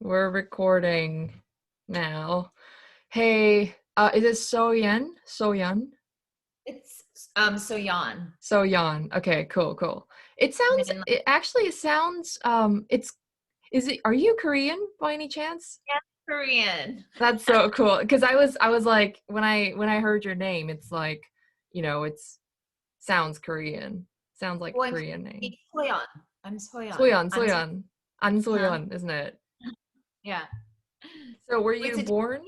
We're recording now. Hey, is it Soyen? Soyen? It's Soyon. Soyan. Okay, cool. It sounds Mainland it sounds it's is it are you Korean by any chance? Korean. That's so cool. Because I was like when I heard your name, it's like, it's sounds Korean. Sounds like a Well, Korean name. Soyon. I'm Soyon. Soyan, Soyan. An Uh-huh. Soyan, isn't it? Yeah. So were Wait, you born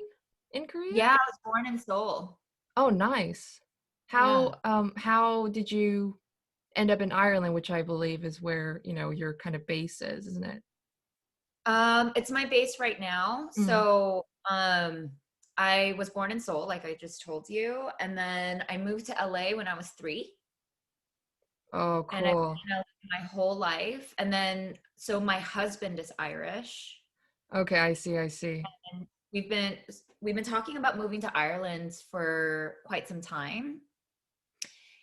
in Korea? yeah, I was born in Seoul. Oh, nice. Yeah. How did you end up in Ireland, which I believe is where, your kind of base is, isn't it? It's my base right now. Mm. So, I was born in Seoul, like I just told you, and then I moved to LA when I was 3, Oh, and I've cool. been in LA my whole life. And then, so my husband is Irish, Okay, I see. and we've been talking about moving to Ireland for quite some time.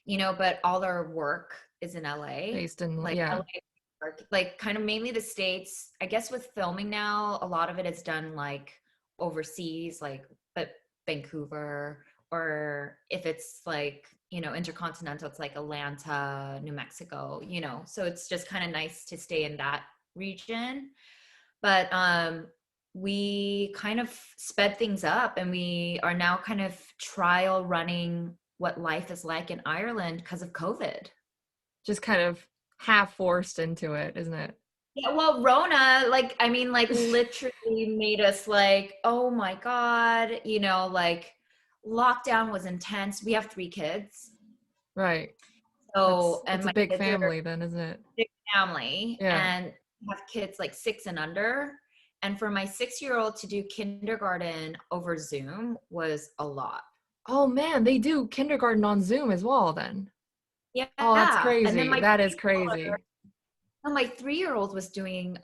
But all our work is in LA, Based in, like yeah. LA work, like kind of mainly the States. I guess with filming now, a lot of it is done like overseas, like but Vancouver, or if it's like, intercontinental, it's like Atlanta, New Mexico, so it's just kind of nice to stay in that region. But we kind of sped things up, and we are now kind of trial running what life is like in Ireland because of COVID. Just kind of half forced into it, isn't it? Yeah, well, Rona, like, I mean, like, literally made us like, oh my God, like, lockdown was intense. We have 3 kids. Right. So, It's and a my big kids are family then, isn't it? big family, Yeah. and have kids like 6 and under. And for my 6-year-old to do kindergarten over Zoom was a lot. Oh man, they do kindergarten on Zoom as well then. Oh, that's Yeah. And then crazy. my That is preschooler, crazy. no, my 3-year-old was doing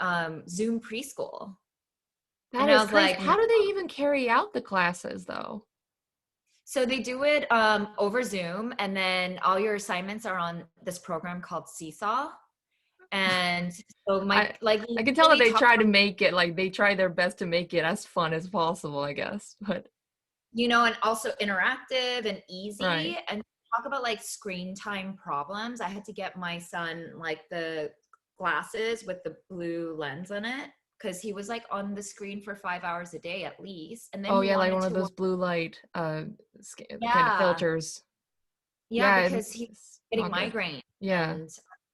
Zoom preschool. That And I is was crazy. like, How do they even carry out the classes though? so they do it over Zoom, and then all your assignments are on this program called Seesaw. And so my I like I can tell that literally they talk try about, to make it like they try their best to make it as fun as possible, I guess. But and also interactive and right. easy, and talk about like screen time problems. I had to get my son like the glasses with the blue lens on it, because he was like on the screen for 5 hours a day at least, and then Oh he yeah, like wanted one of to those watch. blue light kind of Yeah, filters. yeah, Yeah, because he's it's getting not good. migraine, Yeah. and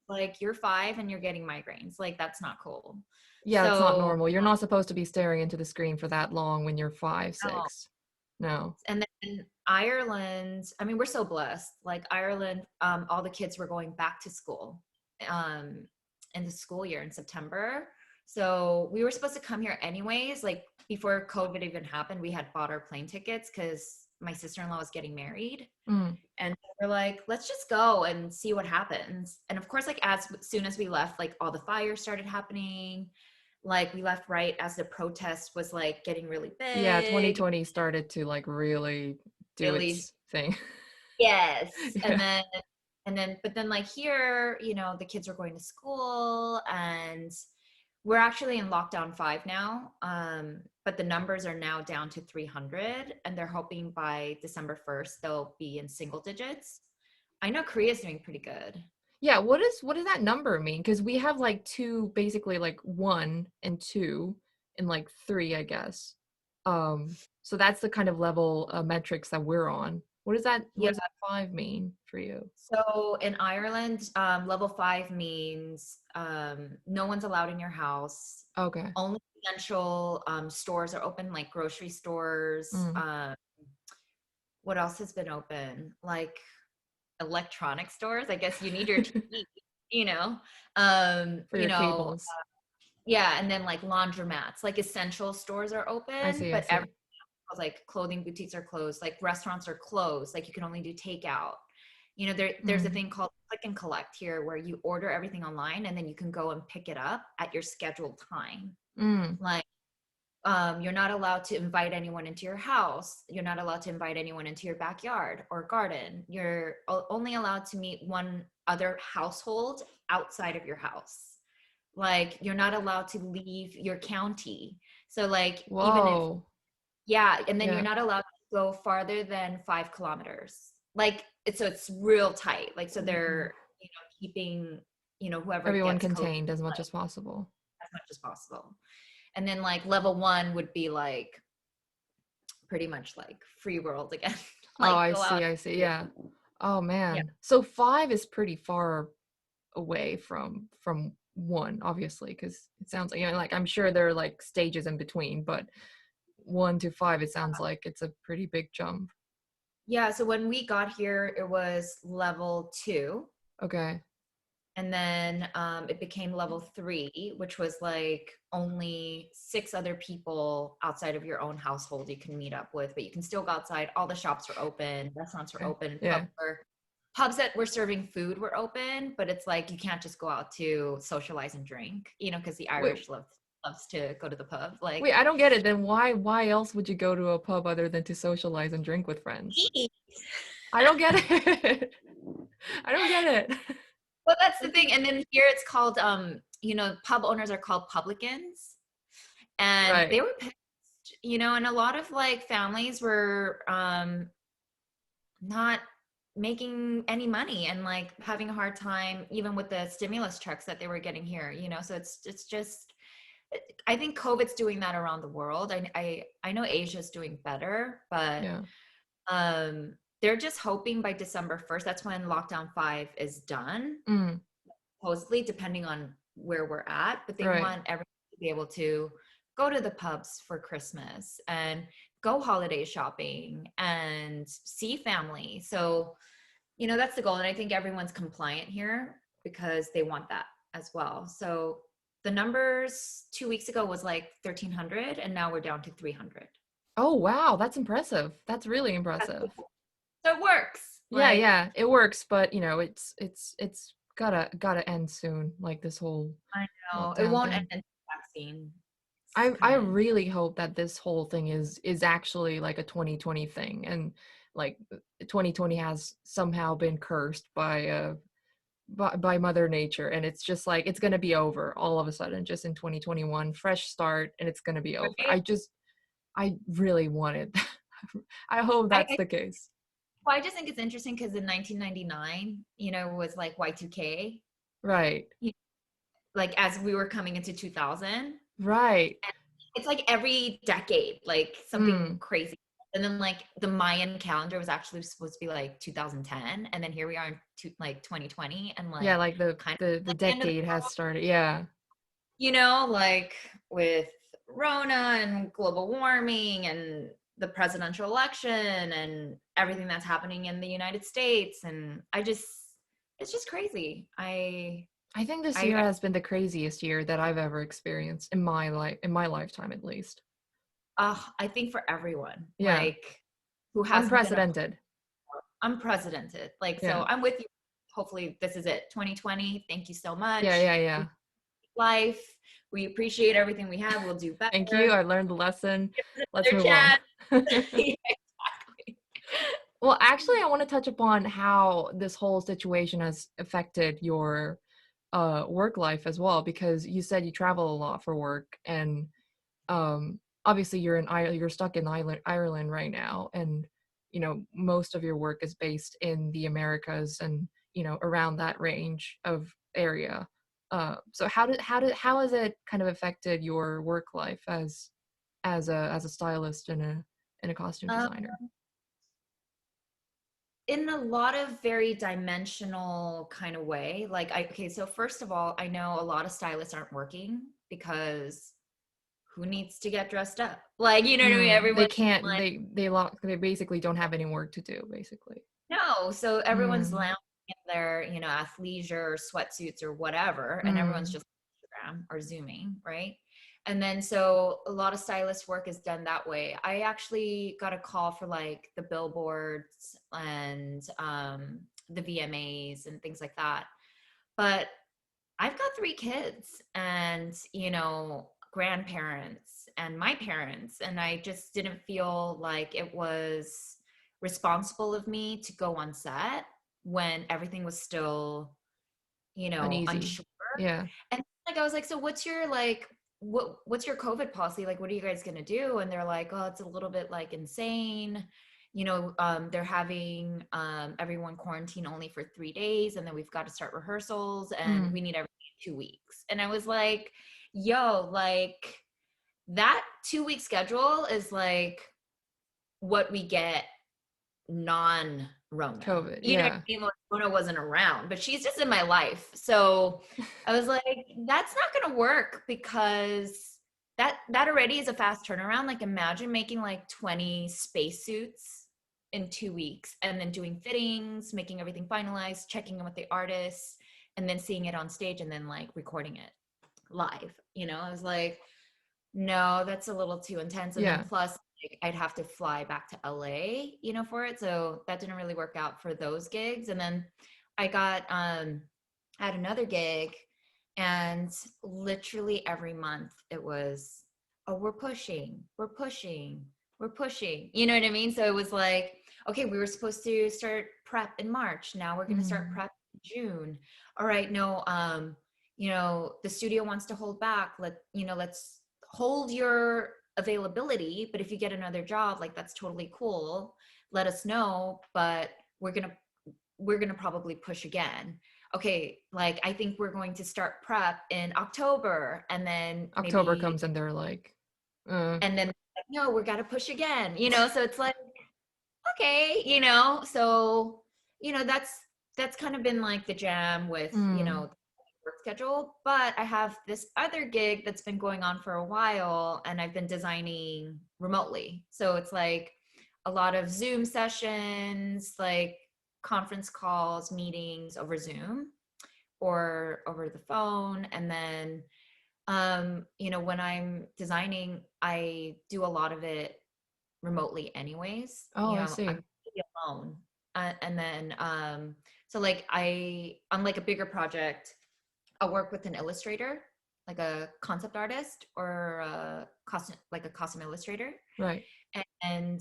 like, you're 5 and you're getting migraines, like that's not cool. Yeah, it's not So normal. You're not supposed to be staring into the screen for that long when you're 5, no. 6. No. And then Ireland, I mean, we're so blessed. Like Ireland, all the kids were going back to school um, in the school year in September. So we were supposed to come here anyways. Like before COVID even happened, we had bought our plane tickets because my sister-in-law was getting married. Mm. And we're like, let's just go and see what happens. And of course, like as soon as we left, like all the fires started happening. Like we left right as the protest was like getting really Yeah, big, 2020 started to like really do really. its thing. Yes. And Yeah. then but then like here, the kids are going to school, and we're actually in lockdown 5 now. But the numbers are now down to 300, and they're hoping by December 1st they'll be in single digits. I know Korea's doing pretty good. Yeah, what does that number mean? Because we have like two, basically like 1 and 2 and like 3, I guess. So that's the kind of level metrics that we're on. What Yeah. does that 5 mean for you? So in Ireland, level 5 means no one's allowed in your house. Okay. Only essential stores are open, like grocery stores. Mm. What else has been open? Like electronic stores. I guess you need your TV, you know. Um, For you your know, cables. yeah, and then like laundromats, like essential stores are I open, see, I but every, see. like clothing boutiques are closed, like restaurants are closed, like you can only do takeout. There's a Mm. thing called click and collect here, where you order everything online and then you can go and pick it up at your scheduled time. Mm. Like you're not allowed to invite anyone into your house. You're not allowed to invite anyone into your backyard or garden. You're only allowed to meet one other household outside of your house. Like you're not allowed to leave your county. So like even if Whoa. yeah, and then you're Yeah. not allowed to go farther than 5 kilometers. Like it's real tight. Like so Ooh. they're keeping whoever Everyone gets COVID contained as much like as possible. as much as possible. And then like level 1 would be like pretty much like free world again. Oh, Like I go out. see. I see. Yeah. Oh Yeah. man. So 5 is pretty far away from 1, obviously, because it sounds like, like I'm sure there are like stages in between, but 1 to 5, it sounds like it's a pretty big jump. Yeah, so when we got here, it was level 2. Okay. And then it became level 3, which was like only 6 other people outside of your own household you can meet up with, but you can still go outside. All the shops were open, restaurants were Okay. open, Yeah. pubs that were serving food were open, but it's like you can't just go out to socialize and drink, because the Wait, Irish loves to go to the pub. wait, Like, I don't get it. Then why else would you go to a pub other than to socialize and drink with friends? I don't get it. I don't get it. well, that's the thing. And then here it's called, pub owners are called publicans, and Right. they were pissed, and a lot of like families were not making any money and like having a hard time even with the stimulus checks that they were getting here, so it's just I think COVID's doing that around the world. I know Asia's doing better, but Yeah. they're just hoping by December 1st, that's when lockdown 5 is done, Mm, supposedly, depending on where we're at, but they right. want everyone to be able to go to the pubs for Christmas and go holiday shopping and see family. So, that's the goal. And I think everyone's compliant here because they want that as well. So the numbers 2 weeks ago was like 1,300, and now we're down to 300. Oh, wow, that's impressive. That's really That's impressive. cool. So it works. Yeah, Like, yeah, it works, but it's gotta end soon, like this whole I know it lockdown won't end thing. until vaccine is I coming. really hope that this whole thing is actually like a 2020 thing, and like 2020 has somehow been cursed by Mother Nature, and it's just like it's gonna be over all of a sudden, just in 2021, fresh start, and it's gonna be over. Right? I really want it. I hope that's I the case. well, I just think it's interesting because in 1999, was like Y2K, Right, like as we were coming into 2000. right. It's like every decade, like something Mm. crazy. And then like the Mayan calendar was actually supposed to be like 2010, and then here we are in like 2020, and Yeah, like like the kind of the like the end of the decade has world, started. Yeah. like with Rona and global warming and the presidential election and everything that's happening in the United States, and it's just crazy. I think this year I has been the craziest year that I've ever experienced in my lifetime at least. I think for everyone, Yeah. like who hasn't been a Unprecedented. unprecedented. Like, Yeah. so I'm with you. Hopefully this is it. 2020. Thank you so Yeah, much. yeah, yeah. Life. We appreciate everything we have. We'll do Thank you. better. I learned the lesson. Give us Let's another move on. chance. Yeah, exactly. Well, actually, I want to touch upon how this whole situation has affected your work life as well, because you said you travel a lot for work, and obviously you're stuck in Ireland right now, and most of your work is based in the Americas and around that range of area. So how has it kind of affected your work life as a stylist and a costume Um, designer? in a lot of very dimensional kind of way. Like, okay, so first of all, I know a lot of stylists aren't working because who needs to get dressed up? Like, you know what I mean? They Everyone's can't. like, They basically don't have any work to do. Basically. no. So everyone's Mm, lounging in their, athleisure sweatsuits or whatever, and everyone's mm. just Instagram or Zooming, right? And then so a lot of stylist work is done that way. I actually got a call for like the billboards and the VMAs and things like that. But I've got 3 kids and, grandparents and my parents, and I just didn't feel like it was responsible of me to go on set when everything was still, Uneasy. unsure. Yeah. like, I was like, so what's your like, what's your COVID policy? Like, what are you guys gonna do? And they're like, oh, it's a little bit like insane. You know, they're having everyone quarantine only for 3 days, and then we've got to start rehearsals, and Mm. we need everything in 2 weeks. And I was like, yo, like that 2 week schedule is like what we get non-Rona. COVID, You know what yeah. I mean? Like, Rona wasn't around, but she's just in my life. So I was like, that's not gonna work because that already is a fast turnaround. Like imagine making like 20 spacesuits in 2 weeks and then doing fittings, making everything finalized, checking in with the artists, and then seeing it on stage and then like recording it live. You know, I was like, no, that's a little too intense. And then Yeah. plus, like, I'd have to fly back to LA, you know, for it. So that didn't really work out for those gigs. And then I got I had another gig, and literally every month it was, oh, we're pushing, we're pushing, we're pushing. You know what I mean? So it was like, okay, we were supposed to start prep in March. Now we're gonna start Mm. prep in June. All right, no, you know, the studio wants to hold back. Let's hold your availability, but if you get another job, like that's totally cool. Let us know, but we're gonna probably push again. Okay, like I think we're going to start prep in October, and then October maybe, comes and they're like, uh, and then like, no, we're gotta push again, you know. So it's like, okay, you know, so that's kind of been like the jam with, mm. work schedule. But I have this other gig that's been going on for a while, and I've been designing remotely. So it's like a lot of Zoom sessions, like conference calls, meetings over Zoom or over the phone. And then when I'm designing, I do a lot of it remotely anyways. Oh, I I'm see. alone. And then so like on like a bigger project, I'll work with an illustrator, like a concept artist or a costume illustrator. Right. And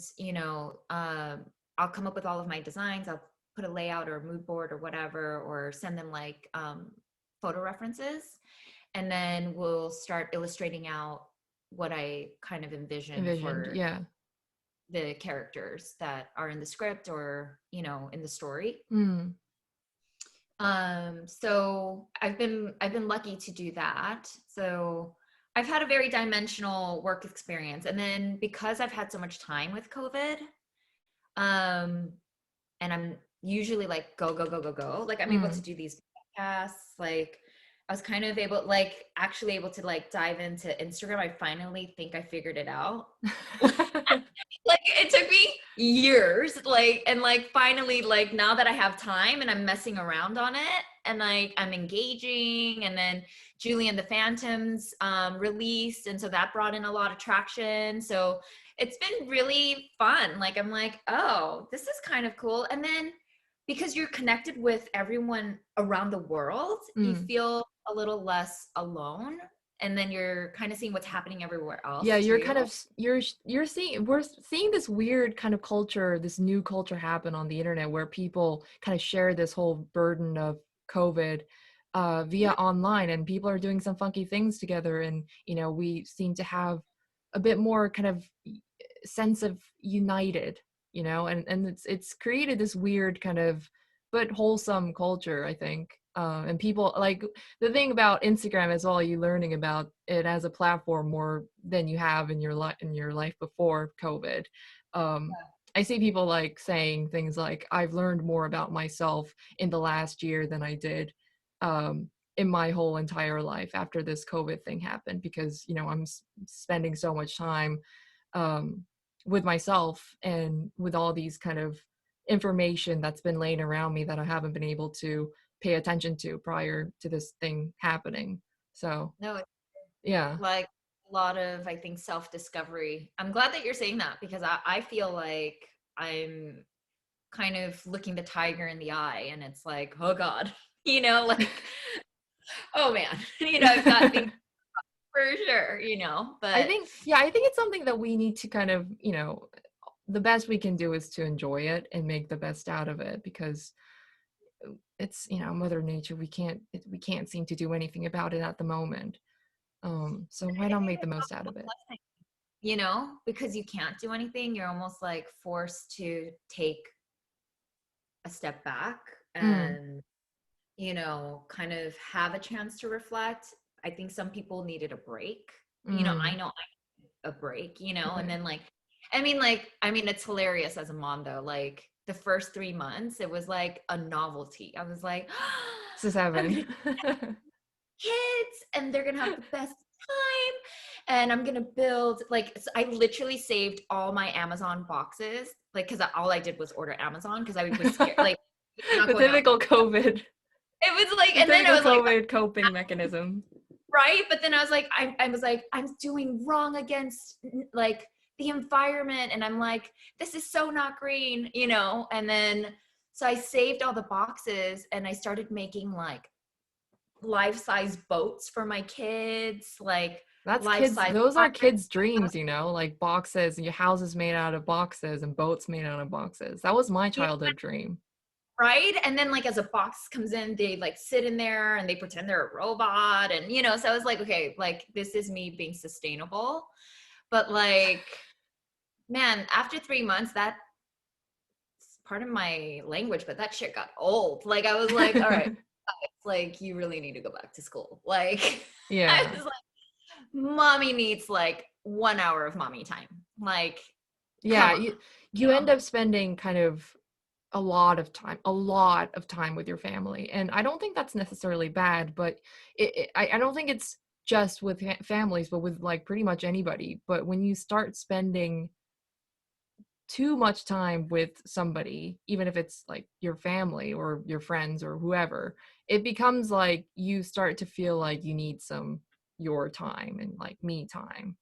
I'll come up with all of my designs. I'll put a layout or a mood board or whatever, or send them like photo references, and then we'll start illustrating out what I kind of envision Envisioned, for yeah. the characters that are in the script or in the story. Mm. So I've been lucky to do that. So I've had a very dimensional work experience. And then because I've had so much time with COVID, um, and I'm usually like go, go, go, go, go, like I'm able to Mm. do these podcasts. Like I was kind of actually able to like dive into Instagram. I finally think I figured it out. Like it took me years, and finally, like now that I have time and I'm messing around on it, and like I'm engaging. And then Julie and the Phantoms released, and so that brought in a lot of traction. So it's been really fun. Like I'm like, oh, this is kind of cool. And then because you're connected with everyone around the world, you Mm. feel a little less alone, and then you're kind of seeing what's happening everywhere Yeah, else you're kind too. of you're seeing we're seeing this weird kind of culture, this new culture happen on the internet where people kind of share this whole burden of COVID via online, and people are doing some funky things together, and we seem to have a bit more kind of sense of united, and it's created this weird kind of but wholesome culture, I think. And people like the thing about Instagram is all you learning about it as a platform more than you have in your life before COVID. I see people like saying things like, I've learned more about myself in the last year than I did in my whole entire life after this COVID thing happened, because I'm spending so much time um, with myself and with all these kind of information that's been laying around me that I haven't been able to pay attention to prior to this thing happening. So, No, it's yeah. like a lot of, I think, self-discovery. I'm glad that you're saying that because I feel like I'm kind of looking the tiger in the eye, and it's like, oh God, like, oh man, I've got things for sure, I but think, yeah, I think it's something that we need to kind of, the best we can do is to enjoy it and make the best out of it, because it's, Mother Nature. We can't seem to do anything about it at the moment. So why I not think make the most out of it? because you can't do anything, you're almost like forced to take a step back Mm, and, kind of have a chance to reflect. I think some people needed a break. I mm, know a break, and right. then like, it's hilarious as a mom though. Like the first 3 months, it was like a novelty. I was like, This is I'm gonna heaven. kids and they're gonna have the best time and I'm gonna build like so I literally saved all my Amazon boxes like because all I did was order Amazon because I was scared like not The going out. typical COVID, It was like the and then I typical was like COVID coping mechanism. right but then I was like I was like I'm doing wrong against like the environment and I'm like this is so not green and then so I saved all the boxes and I started making like life-size boats for my kids, like That's kids. life-size Those are pirates, kids' dreams, like boxes and your houses made out of boxes and boats made out of boxes. That was my yeah, childhood dream. right? And then like as a box comes in, they like sit in there and they pretend they're a robot. And so I was like, okay, like this is me being sustainable. But like, man, after 3 months, that's part of my language, but that shit got old. Like I was like, all right, it's like you really need to go back to school. Like I Yeah. was like, mommy needs like 1 hour of mommy time. Like, come Yeah, on. you end up spending kind of a lot of time with your family, and I don't think that's necessarily bad, but I don't think it's just with families, but with like pretty much anybody. But when you start spending too much time with somebody, even if it's like your family or your friends or whoever, it becomes like you start to feel like you need some your time and like me time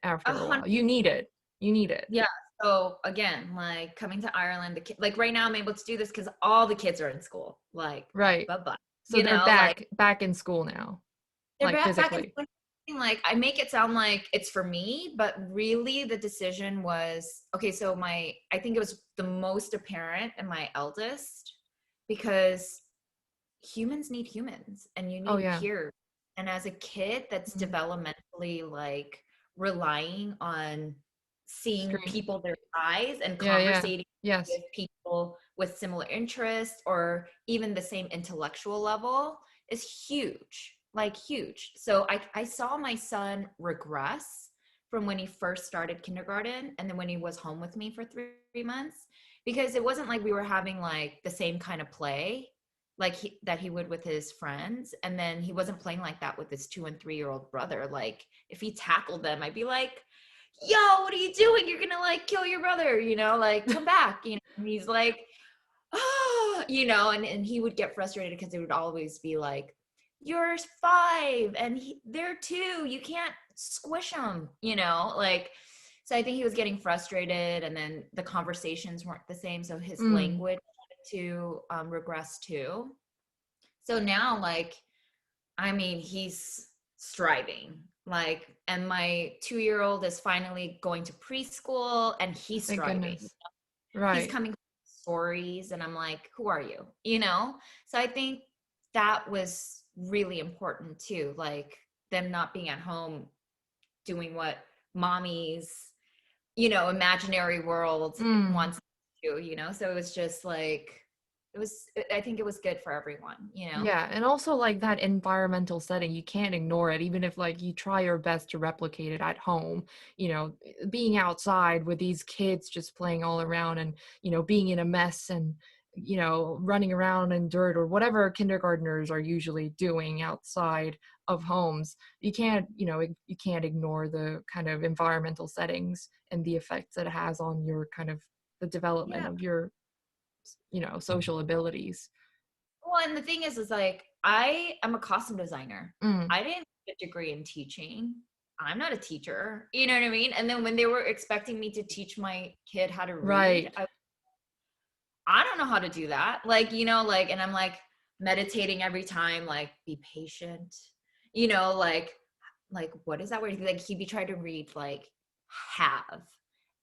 A after a hundred. while. You need it. You need it. Yeah. So again, like coming to Ireland, like right now I'm able to do this because all the kids are in school. Like, Right. bye bye. So they're Like back in school now, they're like back in physically. school. Like I make it sound like it's for me, but really the decision was okay. So I think it was the most apparent in my eldest because humans need humans and you Oh need yeah. peers. And as a kid that's Mhm. developmentally like relying on seeing Screen. people their size and Yeah, yeah. conversating Yes. with people with similar interests or even the same intellectual level is huge, like huge. So I saw my son regress from when he first started kindergarten and then when he was home with me for 3 months because it wasn't like we were having like the same kind of play like that he would with his friends and then he wasn't playing like that with his 2 and 3-year-old brother. Like if he tackled them I'd be like, yo, what are you doing? You're gonna like kill your brother, like come back, and he's like, oh, and he would get frustrated because it would always be like, you're 5 and they're 2, you can't squish them, like. So I think he was getting frustrated and then the conversations weren't the same, so his Mm. language started to regress too. So now like he's striving. Like, and my 2-year-old is finally going to preschool and he's Thank striving. goodness. He's Right. coming stories and I'm like, who are you? So I think that was really important too. Like them not being at home doing what mommy's, imaginary world Mm. wants to, so it was just like I think it was good for everyone. Yeah, and also like that environmental setting, you can't ignore it, even if like you try your best to replicate it at home. Being outside with these kids just playing all around and, being in a mess and, running around in dirt or whatever kindergartners are usually doing outside of homes. You can't ignore the kind of environmental settings and the effects that it has on your kind of the development Yeah. of your, social abilities. Well, and the thing is like I am a costume designer. Mm, I didn't get a degree in teaching. I'm not a teacher. You know what I mean? And then when they were expecting me to teach my kid how to read, right. I don't know how to do that. Like, like, and I'm like meditating every time, like, be patient, like, what is that word? Like, he'd be trying to read, like, have.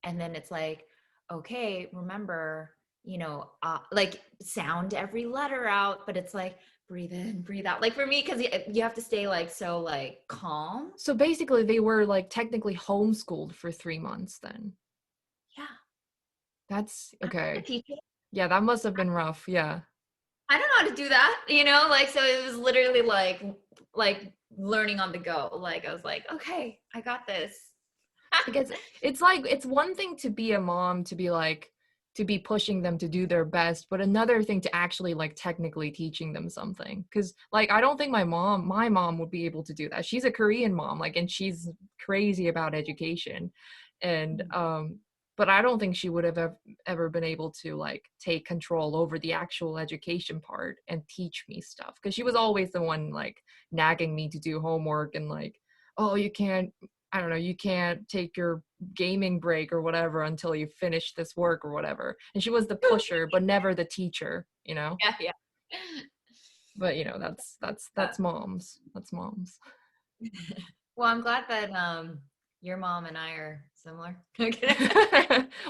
And then it's like, okay, remember, like sound every letter out, but it's like breathe in, breathe out. Like for me, because you have to stay like so like calm. So basically they were like technically homeschooled for 3 months then. Yeah. That's I'm a okay. teacher. Yeah, that must have been rough. Yeah. I don't know how to do that, like so it was literally like learning on the go. Like I was like, okay, I got this. I guess it's like it's one thing to be a mom, to be like to be pushing them to do their best, but another thing to actually like technically teaching them something. Because like I don't think my mom would be able to do that. She's a Korean mom, like, and she's crazy about education, and but I don't think she would have ever been able to like take control over the actual education part and teach me stuff, because she was always the one like nagging me to do homework and like, oh, you can't, I don't know, you can't take your gaming break or whatever until you finish this work or whatever. And she was the pusher, but never the teacher, you know? Yeah, yeah. But you know, that's moms. That's moms. Well, I'm glad that your mom and I are similar.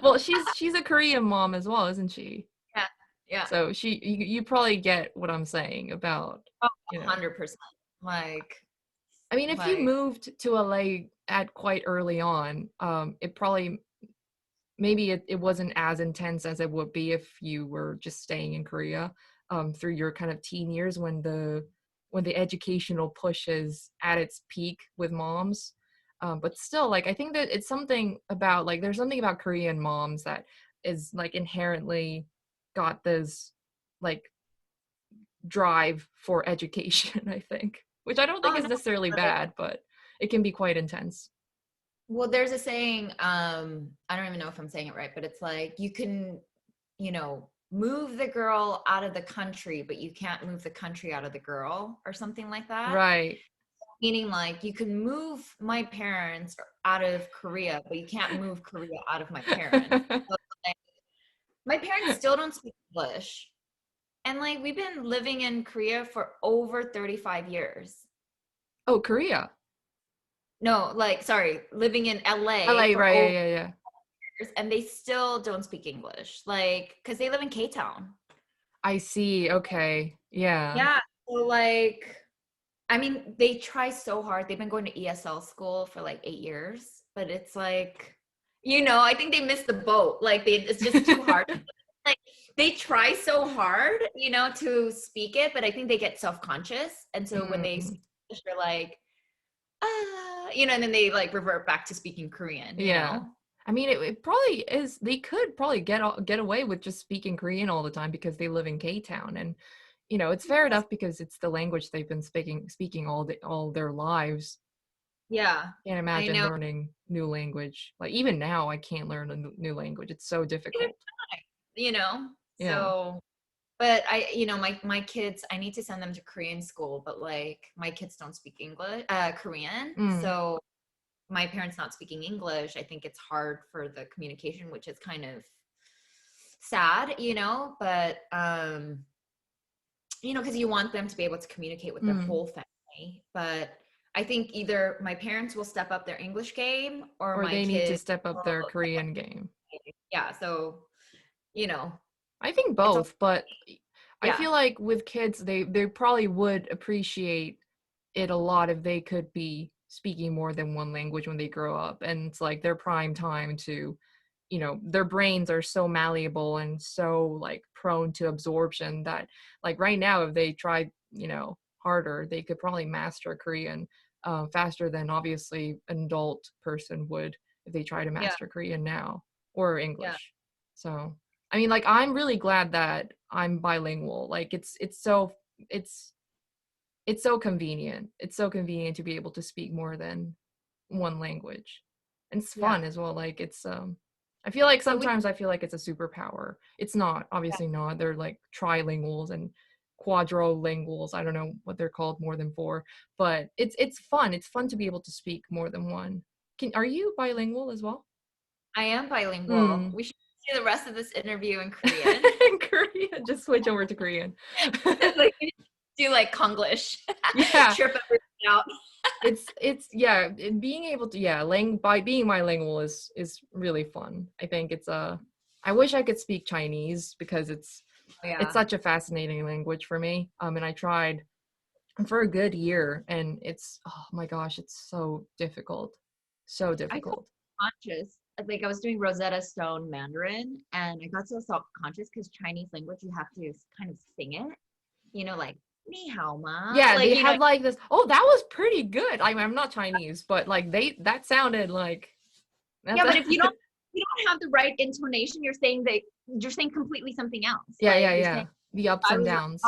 Well, she's a Korean mom as well, isn't she? Yeah, yeah. So you probably get what I'm saying about, Oh, you know. 100%. Like, I mean, if you moved to LA at quite early on, it probably maybe it wasn't as intense as it would be if you were just staying in Korea through your kind of teen years when the educational push is at its peak with moms. But still, like I think that it's something about like there's something about Korean moms that is like inherently got this like drive for education, I think, which I don't think oh is no, necessarily like, bad, but it can be quite intense. well, there's a saying, I don't even know if I'm saying it right, but it's like you can, move the girl out of the country, but you can't move the country out of the girl, or something like that. Right. Meaning like you can move my parents out of Korea, but you can't move Korea out of my parents. So, like, my parents still don't speak English. And like we've been living in Korea for over 35 years. Oh, Korea. No, like sorry, living in LA LA, for right, over yeah, yeah, yeah. years, and they still don't speak English. Like cuz they live in K-Town. I see. Okay. Yeah. Yeah. So like I mean, they try so hard. They've been going to ESL school for like 8 years, but it's like, I think they missed the boat. Like it's just too hard. Like they try so hard, to speak it, but I think they get self-conscious. And so when they Mm, speak English, they're like, and then they like revert back to speaking Korean. yeah. I mean, it probably is. They could probably get away with just speaking Korean all the time because they live in K-Town, and it's fair enough because it's the language they've been speaking all their lives. Yeah, Can't I imagine know. learning new language. Like even now, I can't learn a new language. It's so difficult. You know, Yeah. so but my kids, I need to send them to Korean school, but like my kids don't speak English, Korean. Mm, So my parents not speaking English, I think it's hard for the communication, which is kind of sad, but because you want them to be able to communicate with their mm. whole family. But I think either my parents will step up their English game or Or my they need to kids step up will their step up. Korean game. Yeah, so you know, I think it's okay. both, but I Yeah. feel like with kids, they probably would appreciate it a lot if they could be speaking more than one language when they grow up. And it's like their prime time to, their brains are so malleable and so like prone to absorption that like right now, if they tried, harder, they could probably master Korean faster than obviously an adult person would if they try to Yeah. master Korean now or Yeah. English. So I mean, like, I'm really glad that I'm bilingual. Like, it's it's so convenient. It's so convenient to be able to speak more than one language. And it's Yeah. fun as well. Like, I feel like So we sometimes I feel like it's a superpower. It's not, yeah. obviously not. They're like trilinguals and quadrilinguals. I don't know what they're called more than four, but it's fun. It's fun to be able to speak more than one. Are you bilingual as well? I am bilingual. Hmm. We should do the rest of this interview in Korean. In Korean, just switch over to Korean. Like we do like Konglish. Yeah, Trip everything out. it's yeah, being able to, yeah, by being bilingual is really fun. I think it's I wish I could speak Chinese because it's Yeah. such a fascinating language for me. And I tried for a good year, and it's, oh my gosh, it's so difficult. So I felt difficult. conscious. Like I was doing Rosetta Stone Mandarin, and I got so self-conscious because Chinese language, you have to kind of sing it, like ni hao ma, Yeah, like they had like this. Oh, that was pretty good. I mean, I'm not Chinese, but like that sounded like yeah. that's But if you don't have the right intonation, you're saying completely something else. yeah, Like yeah, you're yeah. saying, The ups I and was like, oh, downs.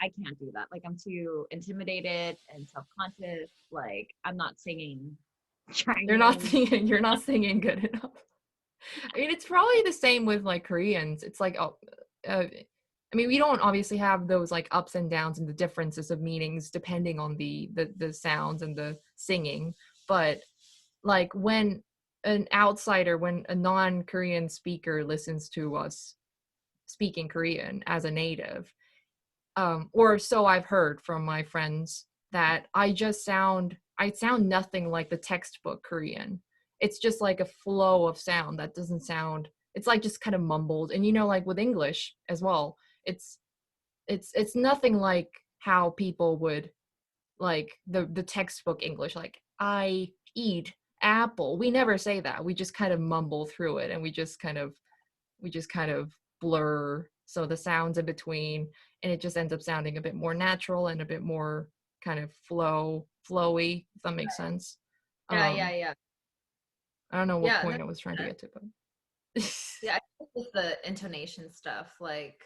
I can't do that. Like I'm too intimidated and self-conscious. Like I'm not singing You're not Chinese. singing. You're not singing good enough. I mean, it's probably the same with like Koreans. It's like, I mean, we don't obviously have those like ups and downs and the differences of meanings depending on the sounds and the singing. But like when when a non-Korean speaker listens to us speaking Korean as a native, or so I've heard from my friends, that I sound nothing like the textbook Korean. It's just like a flow of sound that doesn't sound, it's like just kind of mumbled. And like with English as well, it's it's nothing like how people would, like the textbook English, like I eat apple. We never say that. We just kind of mumble through it, and we just kind of blur so the sounds in between, and it just ends up sounding a bit more natural and a bit more kind of flowy, if that makes sense. Yeah, yeah, um yeah, I don't know what yeah. And point I was trying to get to, but yeah, I think with the intonation stuff, like,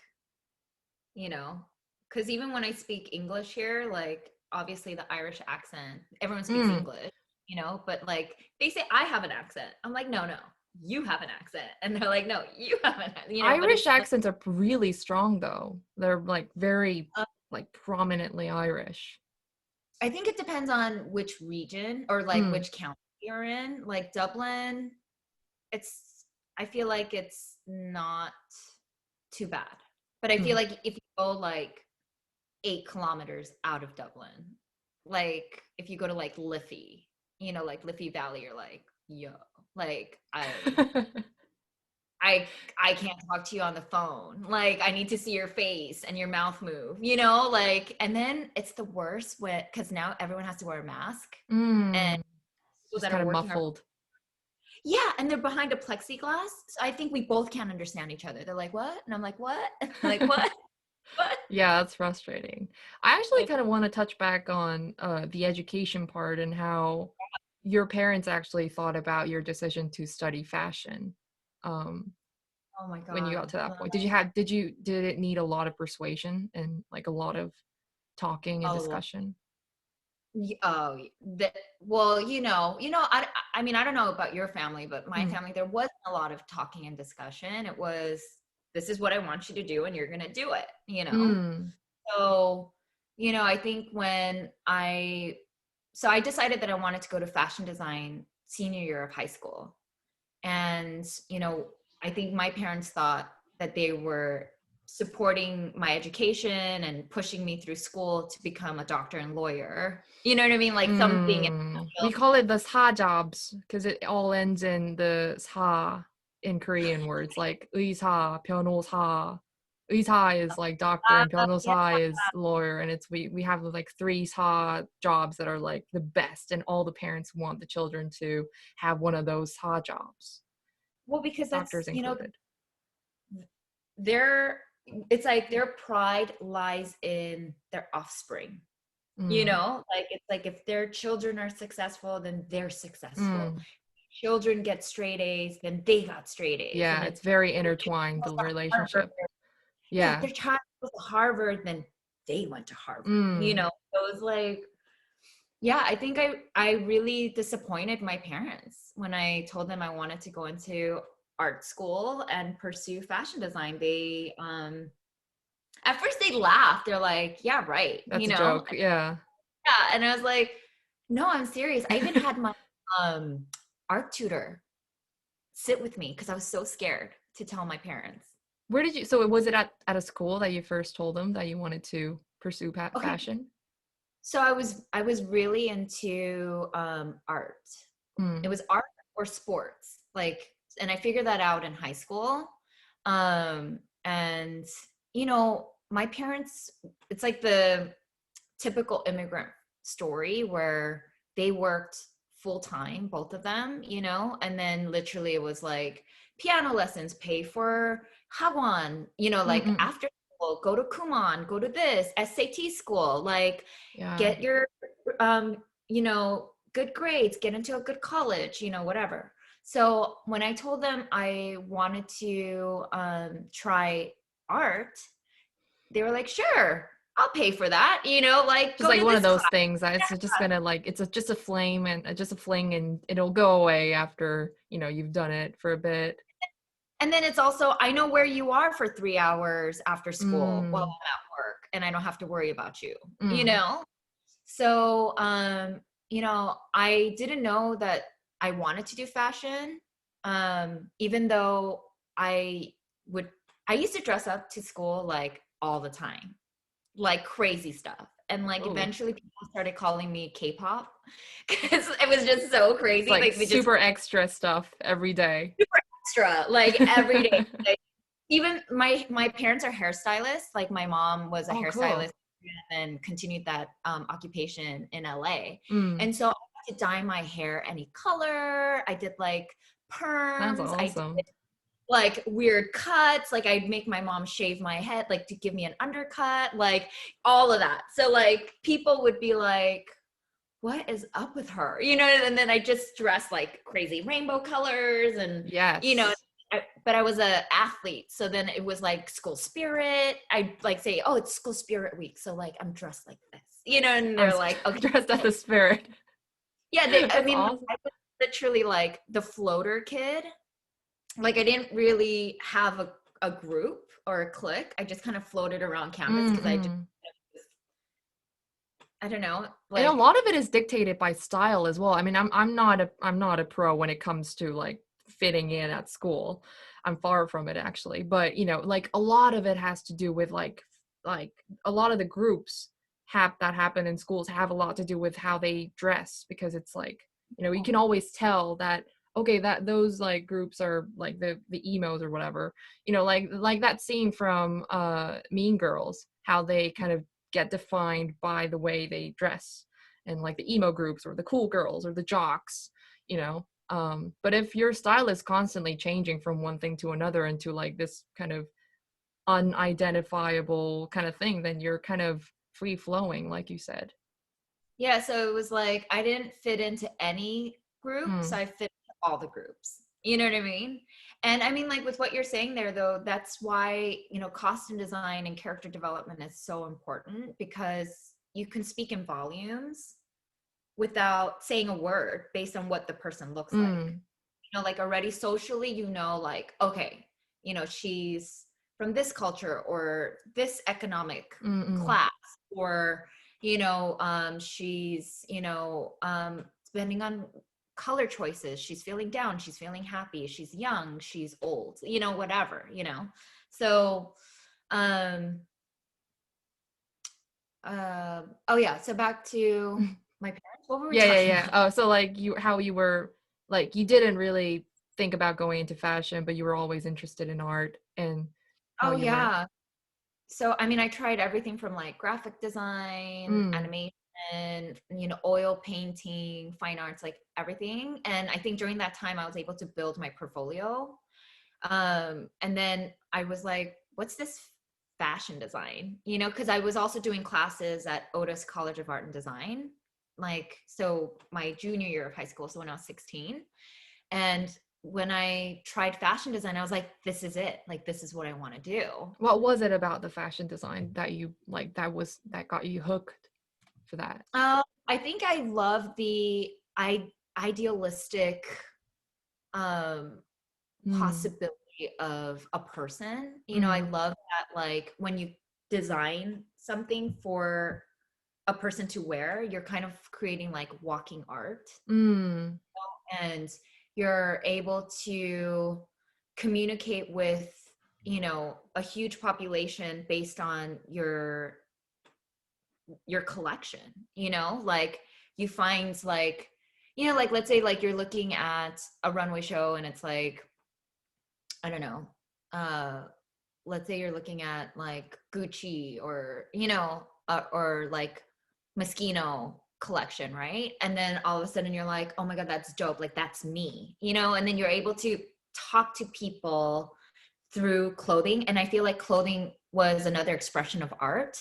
you know, because even when I speak English here, like, obviously the Irish accent, everyone speaks mm. English, but like they say I have an accent. I'm like, no, no, you have an accent. And they're like, no, you have an accent, but Irish it's like, accents are really strong though. They're like very uh, like prominently Irish. I think it depends on which region or like mm. which county you're in. Like Dublin, I feel like it's not too bad. But I feel Mm. like if you go like 8 kilometers out of Dublin. Like if you go to like Liffey, like Liffey Valley, you're like, yo, like I can't talk to you on the phone. Like I need to see your face and your mouth move, like, and then it's the worst because now everyone has to wear a mask, and mm. people Just that kind are of working are, muffled. yeah, and they're behind a plexiglass. So I think we both can't understand each other. They're like, what? And I'm like, what? Like, what? What? Yeah, that's frustrating. I actually kind of want to touch back on the education part and how your parents actually thought about your decision to study fashion, um, Oh my when you got God. to that point. Did it need a lot of persuasion and like a lot of talking and Oh, discussion? Oh, well, I mean, I don't know about your family, but my Mm. family, there wasn't a lot of talking and discussion. It was, this is what I want you to do, and you're going to do it. Mm. So, I think so I decided that I wanted to go to fashion design senior year of high school. And, I think my parents thought that they were supporting my education and pushing me through school to become a doctor and lawyer. You know what I mean? Like something. We call it the sa jobs because it all ends in the sa in Korean words, like 의사, 변호사. 의사 is like doctor and Yeah. 변호사 is lawyer, and it's we have like three sa jobs that are like the best, and all the parents want the children to have one of those sa jobs, Well, because doctors included. their it's like their pride lies in their offspring. Mm, Like it's like if their children are successful, then they're successful. mm. Children get straight A's, then they got straight A's. And Yeah, if it's very their intertwined, child the goes to Harvard, relationship. yeah, if Yeah. their child goes to Harvard, then they went to Harvard. Mm. So it was like, yeah, I think I really disappointed my parents when I told them I wanted to go into art school and pursue fashion design. They at first they laughed. They're like, yeah, right, That's a joke. Yeah. Yeah, and I was like, no, I'm serious. I even had my art tutor sit with me because I was so scared to tell my parents. Where did you, so was it at a school that you first told them that you wanted to pursue Okay, fashion? so I was really into art. It Mm. was art or sports. Like And I figured that out in high school. And, you know, my parents, it's like the typical immigrant story where they worked full time, both of them, you know, and then literally it was like piano lessons, pay for hagwon, you know, like Mm-mm. after school, go to Kumon, go to this SAT school, like Yeah. get your, you know, good grades, get into a good college, you know, whatever. So when I told them I wanted to try art, they were like, sure, I'll pay for that, you know, like Just go like to one of this those class. things that it's just gonna like just a flame and just a fling and it'll go away after, you know, you've done it for a bit. And then it's also, I know where you are for 3 hours after school while Mm, I'm at work, and I don't have to worry about you, you mm, know? So, you know, I didn't know that I wanted to do fashion, even though I would, I used to dress up to school like all the time, like crazy stuff. And like oh, eventually people started calling me K-pop because it was just so it's crazy. like Like they just super extra stuff every day. super extra, like every day. Like, even my parents are hairstylists. Like my mom was a Oh, cool. hairstylist and continued that occupation in LA. Mm, And so I had to dye my hair any color. I did like that's perms. I did awesome. like weird cuts. Like I'd make my mom shave my head, like to give me an undercut, like all of that. So like people would be like, what is up with her? You know, and then I just dressed like crazy rainbow colors and, you know, Yes. but I was a athlete. So then it was like school spirit. I like say, oh, it's school spirit week. So like I'm dressed like this, you know, and I'm they're like, okay. dressed as the spirit. Yeah. I That's mean, awesome. I was literally like the floater kid. Like I didn't really have a group or a clique. I just kind of floated around campus because Mm-mm. I don't know, And a like, lot of it is dictated by style as well. I mean, I'm not a pro when it comes to like fitting in at school. I'm far from it actually. But, you know, like a lot of it has to do with like a lot of the groups have that happen in schools have a lot to do with how they dress because it's like, you know, you can always tell that okay, that those like groups are like the emos or whatever. You know, like that scene from Mean Girls, how they kind of get defined by the way they dress and like the emo groups or the cool girls or the jocks, you know. But if your style is constantly changing from one thing to another into like this kind of unidentifiable kind of thing, then you're kind of free flowing, like you said. yeah, so it was like I didn't fit into any group, so Mm, I fit into all the groups. You know what I mean? And I mean, like with what you're saying there, though, that's why, you know, costume design and character development is so important because you can speak in volumes without saying a word based on what the person looks like. mm, You know, like already socially, you know, like, okay, you know, she's from this culture or this economic mm, mm. class, or, you know, she's, you know, depending on color choices, she's feeling down, she's feeling happy, she's young, she's old, you know, whatever, you know. So, um, oh yeah, so back to my parents. What were we Yeah, yeah, talking yeah. about? Oh, so like you, how you were, like you didn't really think about going into fashion, but you were always interested in art and how Oh you were. yeah. So, I mean, I tried everything from like graphic design, Mm, animation, you know, oil painting, fine arts, like everything. And I think during that time, I was able to build my portfolio. And then I was like, what's this fashion design? You know, because I was also doing classes at Otis College of Art and Design. Like, so my junior year of high school, so when I was 16. And when I tried fashion design, I was like, this is it. Like, this is what I want to do. what was it about the fashion design that you like that got you hooked for that? I think I love the idealistic um, Mm, possibility of a person. You know, I mm, love that, like when you design something for a person to wear, you're kind of creating like walking art, mm, and you're able to communicate with, you know, a huge population based on your collection, you know, like you find like, you know, like let's say like you're looking at a runway show and it's like I don't know, let's say you're looking at like Gucci or, you know, or like Moschino collection, right? And then all of a sudden you're like, oh my God, that's dope. Like that's me, you know? And then you're able to talk to people through clothing. And I feel like clothing was another expression of art,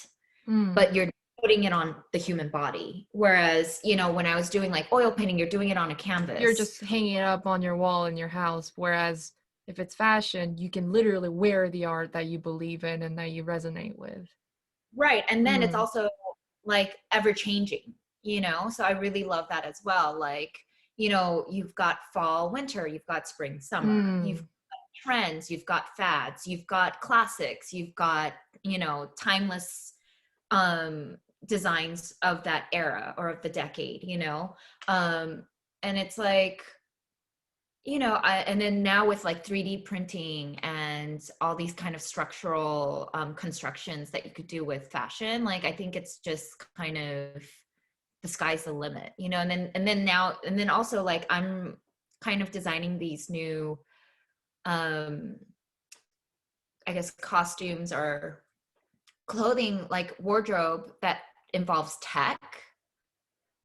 Mm. but you're putting it on the human body. Whereas, you know, when I was doing like oil painting, you're doing it on a You're canvas. just hanging it up on your wall in your house. Whereas if it's fashion, you can literally wear the art that you believe in and that you resonate with. Right. And then it's Mm. also like ever changing, you know? So I really love that as well. Like, you know, you've got fall, winter, you've got spring, summer, you've Mm. got trends, you've got fads, you've got classics, you've got, you know, timeless designs of that era or of the decade, you know? And it's like, you know, and then now with like 3D printing and all these kind of structural constructions that you could do with fashion, like I think it's just kind of the sky's the limit, you know. And then also like I'm kind of designing these new, um, I guess, costumes or clothing, like wardrobe that involves tech,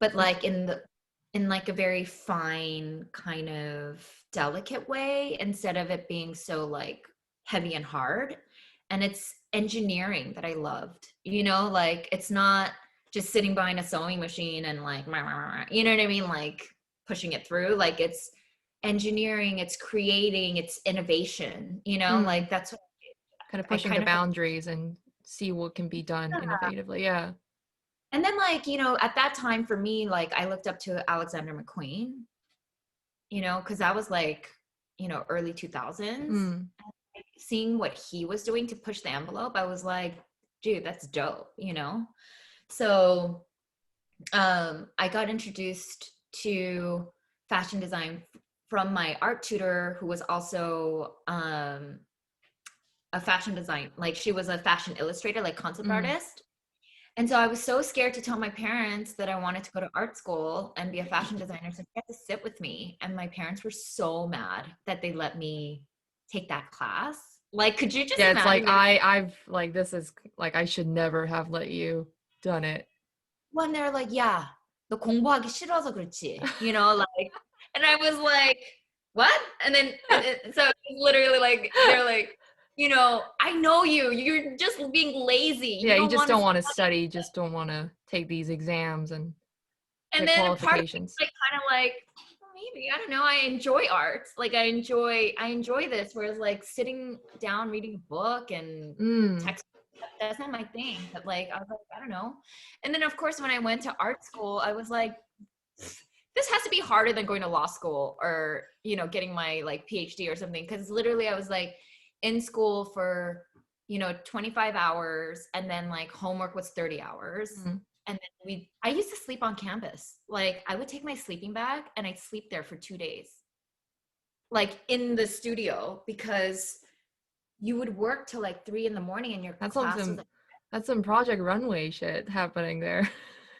but like in like a very fine kind of delicate way instead of it being so like heavy and hard. And it's engineering that I loved, you know, like it's not just sitting behind a sewing machine and like you know what I mean, like pushing it through. Like it's engineering, it's creating, it's innovation, you know, Mm. like that's what Kind of I pushing the kind of. boundaries and see what can be done innovatively. Yeah. And then like, you know, at that time for me, like I looked up to Alexander McQueen, you know, because I was like, you know, early 2000s. Mm. Seeing what he was doing to push the envelope, I was like, dude, that's dope, you know? So I got introduced to fashion design from my art tutor, who was also a fashion design, like she was a fashion illustrator, like concept Mm. artist. And so I was so scared to tell my parents that I wanted to go to art school and be a fashion designer. So they had to sit with me. And my parents were so mad that they let me take that class. Like, could you just Yeah, it's like imagine? They're I've like this is like I should never have let you done it. when they're like, yeah, 너 공부하기 싫어서 그렇지, you know, like, and I was like, what? And then, so it's literally like, they're like, you know, I know you, you're just being lazy. You Yeah, you don't just want to don't want to study. study, just don't want to take these exams and And get then part of me qualifications. like kind of like, well, maybe I don't know. I enjoy art. Like I enjoy this. Whereas like sitting down reading a book and Mm. text, that's not my thing. But like I was like, I don't know. And then of course when I went to art school, I was like, this has to be harder than going to law school or, you know, getting my like PhD or something. Because literally I was like in school for, you know, 25 hours and then like homework was 30 hours. Mm. And then I used to sleep on campus. Like I would take my sleeping bag and I'd sleep there for 2 days, like in the studio, because you would work till like 3 in the morning and your That's class was some like, that's some Project Runway shit happening there.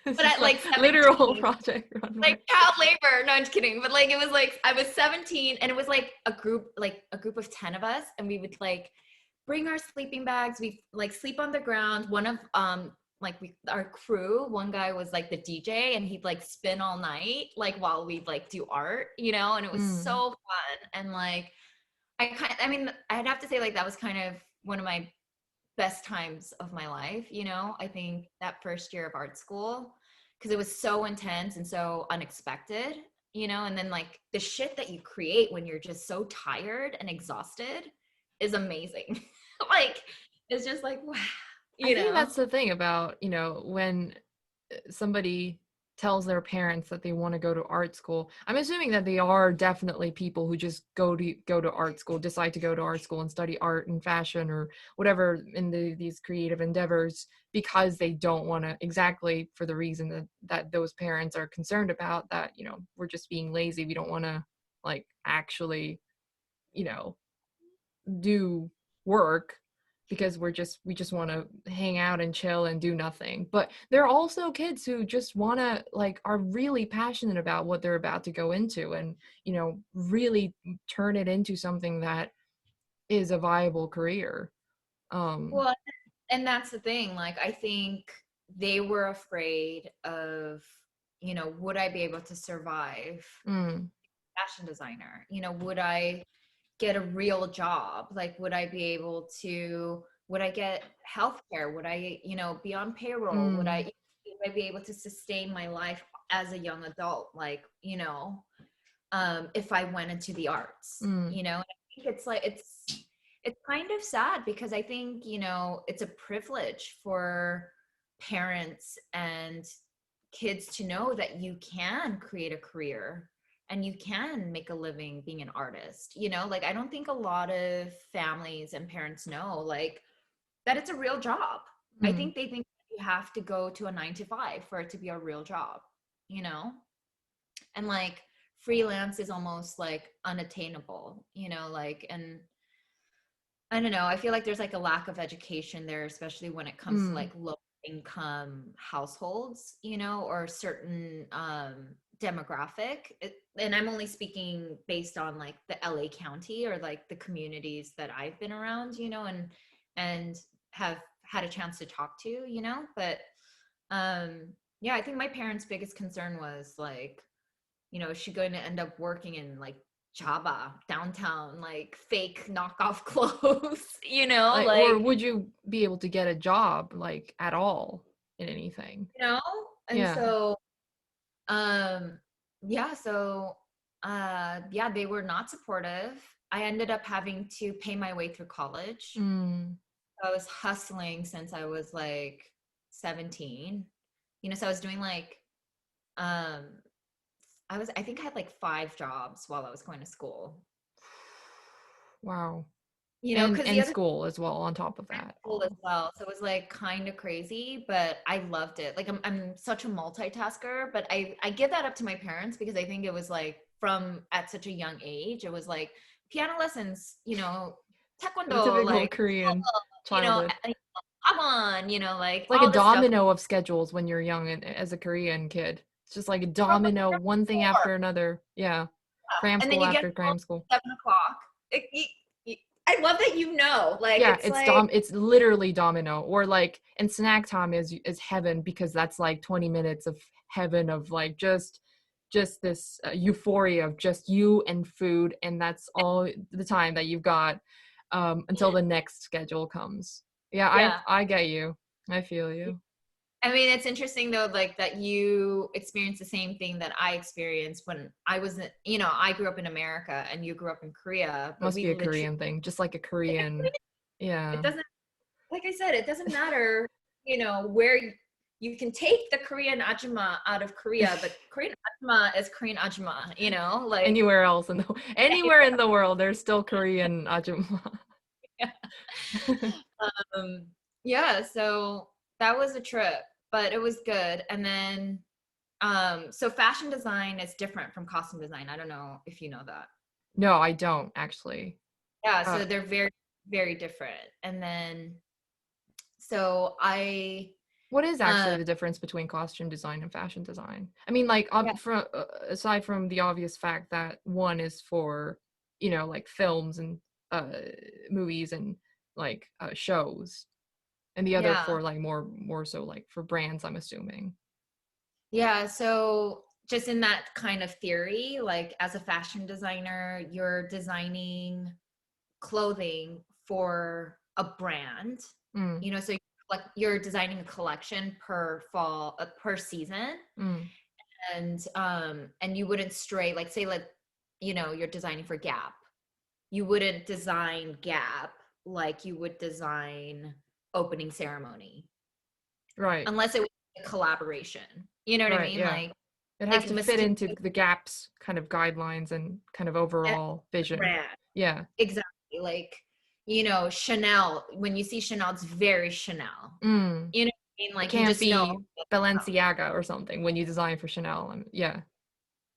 It's but just at like like literal 17, Project like Runway. child labor. No, I'm just kidding. But like it was like I was 17 and it was like a group of 10 of us, and we would like bring our sleeping bags. We like sleep on the ground. One of like our crew, one guy was like the DJ and he'd like spin all night like while we like do art, you know, and it was Mm. so fun. And like I mean, I'd have to say like that was kind of one of my best times of my life, you know. I think that first year of art school, because it was so intense and so unexpected, you know. And then like the shit that you create when you're just so tired and exhausted is amazing. Like it's just like wow, I you think know. that's the thing about, when somebody tells their parents that they want to go to art school. I'm assuming that they are definitely people who just go to art school, decide to go to art school and study art and fashion or whatever in these creative endeavors because they don't want to, exactly for the reason that those parents are concerned about, that we're just being lazy, we don't want to like actually you know do work because we just want to hang out and chill and do nothing. But there are also kids who just want to like are really passionate about what they're about to go into and really turn it into something that is a viable career. Well, and that's the thing. Like, I think they were afraid of, would I be able to survive mm, fashion designer? Would I get a real job? Like, would I be able to, would I get healthcare? Would I, be on payroll? Would I be able to sustain my life as a young adult? Like, if I went into the arts, and I think it's like, it's kind of sad because I think, it's a privilege for parents and kids to know that you can create a career and you can make a living being an artist. Like, I don't think a lot of families and parents know, like, that it's a real job. I think they think you have to go to a 9 to 5 for it to be a real job, and like freelance is almost like unattainable, like, and I don't know. I feel like there's like a lack of education there, especially when it comes to like low income households, or certain demographic. And I'm only speaking based on like the LA County or like the communities that I've been around, and have had a chance to talk to, but yeah, I think my parents' biggest concern was like, is she going to end up working in like Java downtown, like fake knockoff clothes, like, or like, would you be able to get a job like at all in anything? you know? And Yeah. so, um, yeah, so, yeah, they were not supportive. I ended up having to pay my way through college. I was hustling since I was like 17, so I was doing like, um, I think I had like 5 jobs while I was going to school, Wow. because the And other school as well on top of that. school as well. So it was like kind of crazy, but I loved it. Like, I'm such a multitasker, but I give that up to my parents because I think it was like from at such a young age, it was like piano lessons, The taekwondo, typical like, Korean you know, childhood. Hagwon, like It's like a all this stuff. domino of schedules when you're young and as a Korean kid. It's just like a From the domino, one thing floor. after another. Yeah. Cram And then school you get after home cram school. at 7 o'clock. I love that, like, Yeah, it's like, it's literally domino. Or like, and snack time is heaven because that's like 20 minutes of heaven of like just this euphoria of just you and food, and that's all the time that you've got until the next schedule comes. Yeah, yeah. I get you. I feel you. I mean, it's interesting though, like that you experience the same thing that I experienced when I was, I grew up in America and you grew up in Korea, but Must we be a literally, Korean thing, just like a Korean. it Yeah. doesn't, like I said, it doesn't matter, where you can take the Korean ajumma out of Korea, but Korean ajumma is Korean ajumma, like, Anywhere else in the anywhere in the world, there's still Korean ajumma. yeah. Um, yeah, so that was a trip, but it was good. And then, so fashion design is different from costume design. I don't know if you know that. No, I don't actually. Yeah, Uh, so they're very, very different. And then, so I, what is uh, actually the difference between costume design and fashion design? I mean, like, yeah, from aside from the obvious fact that one is for, like films and uh, movies and like shows, and the other yeah, for like more so like for brands, I'm assuming. yeah. So just in that kind of theory, like as a fashion designer, you're designing clothing for a brand, Mm, so like you're designing a collection per fall, per season. mm, And you wouldn't stray, like, say, like, you're designing for Gap, you wouldn't design Gap like you would design opening ceremony right, unless it was a collaboration, you know what I right, mean, yeah. like It has like to fit Mystique into the Gap's kind of guidelines and kind of overall vision. brand. Yeah. Exactly. Like, Chanel, when you see Chanel, it's very Chanel, Mm. you know what I mean, It like you can't just know. be Balenciaga or something when you design for Chanel. Yeah.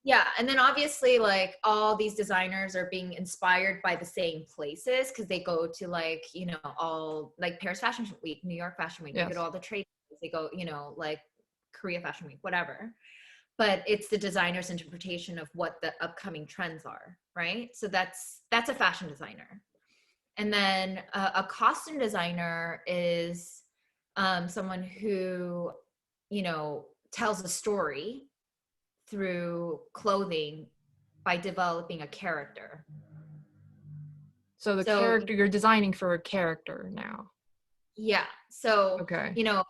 Yeah, and then obviously, like, all these designers are being inspired by the same places because they go to, like, all like Paris Fashion Week, New York Fashion Week. They go to Yes. all the trade shows. They go, like Korea Fashion Week, whatever. But it's the designer's interpretation of what the upcoming trends are, right? So that's a fashion designer. And then a costume designer is someone who, you know, tells a story through clothing by developing a character. So the So character, you're designing for a character now. yeah. So, Okay. you know,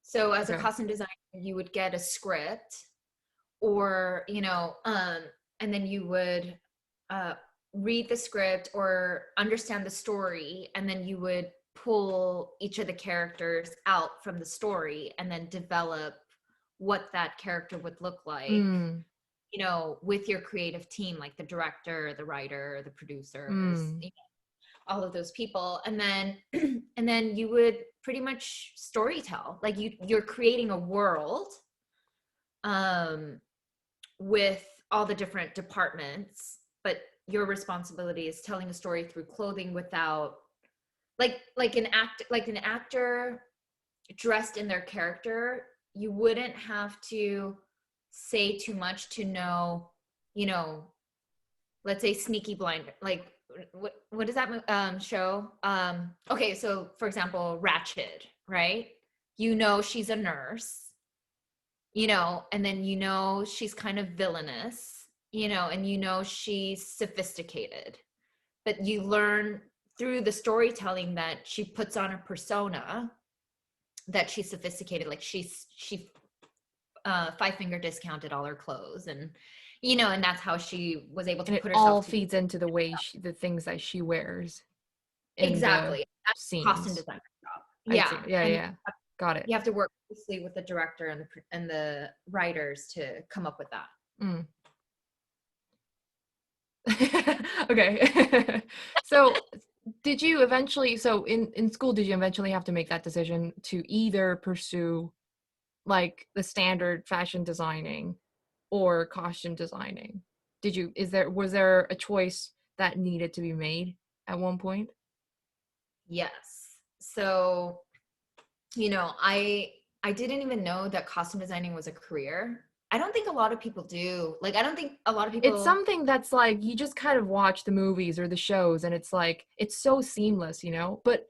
so as a Okay. costume designer, you would get a script or, you know, and then you would uh, read the script or understand the story, and then you would pull each of the characters out from the story and then develop what that character would look like, Mm. you know, with your creative team, like the director, the writer, the producers, Mm. you know, all of those people. And then and then you would pretty much story tell, like you're creating a world um with all the different departments, but your responsibility is telling a story through clothing without like an actor dressed in their character. You wouldn't have to say too much to know, you know, let's say Sneaky Blind, like what is that show? Okay, so for example, Ratched, right? You know, she's a nurse, you know, and then you know she's kind of villainous, you know, and you know she's sophisticated. But you learn through the storytelling that she puts on a persona that she's sophisticated, like she five finger discounted all her clothes, and you know, and that's how she was able to And it put all herself together. feeds into the way the things that she wears in the Exactly. That's costume scenes. designer job. I Yeah. see. Yeah, And yeah. Got it. you have to work closely with the director and the writers to come up with that. Mm. Okay. So did you eventually, so in school, did you eventually have to make that decision to either pursue like the standard fashion designing or costume designing? Was there a choice that needed to be made at one point? Yes. So, you know, I didn't even know that costume designing was a career. I don't think a lot of people do. Like I don't think a lot of It's people. something that's like you just kind of watch the movies or the shows and it's like it's so seamless, but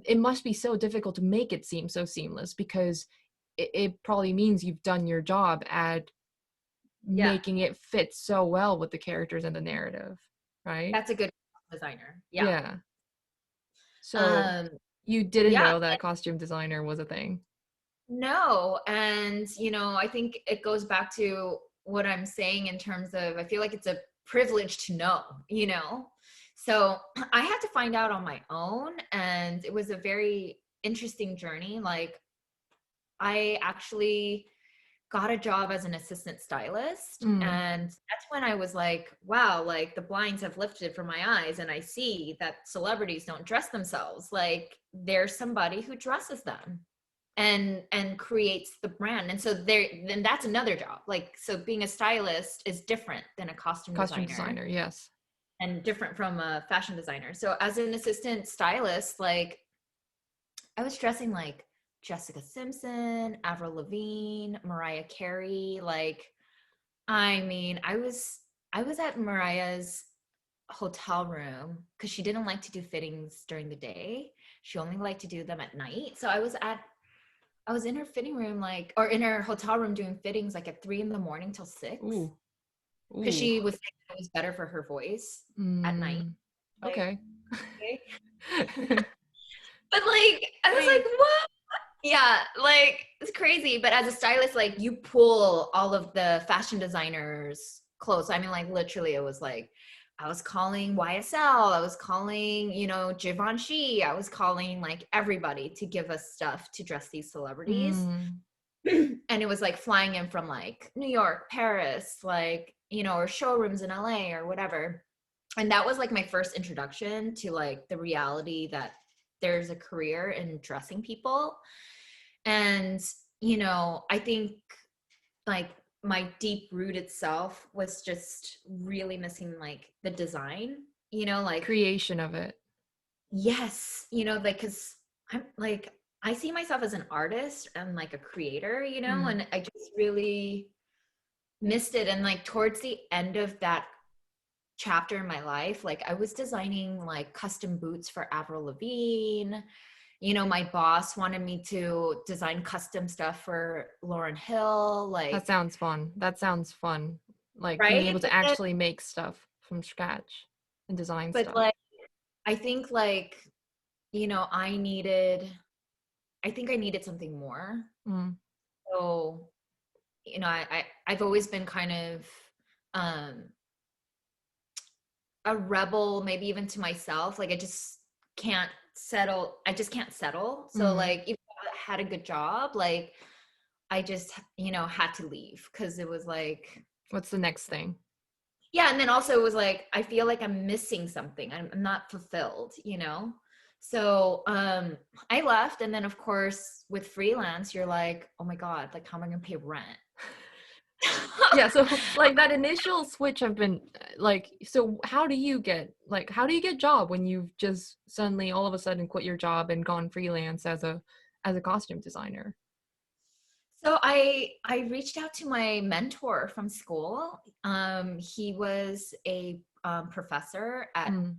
it must be so difficult to make it seem so seamless because it probably means you've done your job at Yeah, making it fit so well with the characters and the narrative, right? that's a good designer. Yeah. Yeah. So Um you didn't yeah, know that costume designer was a thing. no, and you know, I think it goes back to what I'm saying in terms of I feel like it's a privilege to know, you know. So, I had to find out on my own, and it was a very interesting journey. Like I actually got a job as an assistant stylist, Mm. and that's when I was like, wow, like the blinds have lifted from my eyes and I see that celebrities don't dress themselves. Like there's somebody who dresses them and creates the brand. And so then that's another job. Like so being a stylist is different than a costume Costume designer designer, yes. and different from a fashion designer. So as an assistant stylist, like I was dressing like Jessica Simpson, Avril Lavigne, Mariah Carey. Like, I mean, I was at Mariah's hotel room because she didn't like to do fittings during the day. She only liked to do them at night. So I was in her fitting room like or in her hotel room doing fittings like at 3 in the morning till 6 Ooh. because Ooh. she was saying it was better for her voice at night. Mm. Like, Okay. okay. But like I I was mean, like, what? Yeah, like it's crazy. But as a stylist, like you pull all of the fashion designers' clothes. I mean, like literally, it was like I was calling YSL, I was calling, you know, Givenchy, I was calling like everybody to give us stuff to dress these celebrities. mm. And it was like flying in from like New York, Paris, like, you know, or showrooms in LA or whatever. And that was like my first introduction to like the reality that there's a career in dressing people. And, you know, I think like my deep rooted self was just really missing like the design, you know, like, Creation of it. yes, you know, like, cause I'm like, I see myself as an artist and like a creator, you know, Mm. and I just really missed it. And like towards the end of that chapter in my life. Like I was designing like custom boots for Avril Lavigne. You know, my boss wanted me to design custom stuff for Lauryn Hill. That Like, sounds fun. That sounds fun. Like being right? able to actually make stuff from scratch and design But stuff. like, I think like, you know, I think I needed something more. Mm. So, you know, I've always been kind of um a rebel, maybe even to myself. Like I just can't settle. I just can't settle. So Mm. like even though I had a good job, like I just, you know, had to leave because it was like, What's the next thing? yeah. And then also it was like, I feel like I'm missing something. I'm not fulfilled, you know? So I left. And then of course with freelance, you're like, oh my God, like how am I gonna pay rent? Yeah, so like that initial switch have been like, so how do you get job when you've just suddenly all of a sudden quit your job and gone freelance as a costume designer? So I reached out to my mentor from school. He was a professor at Mm,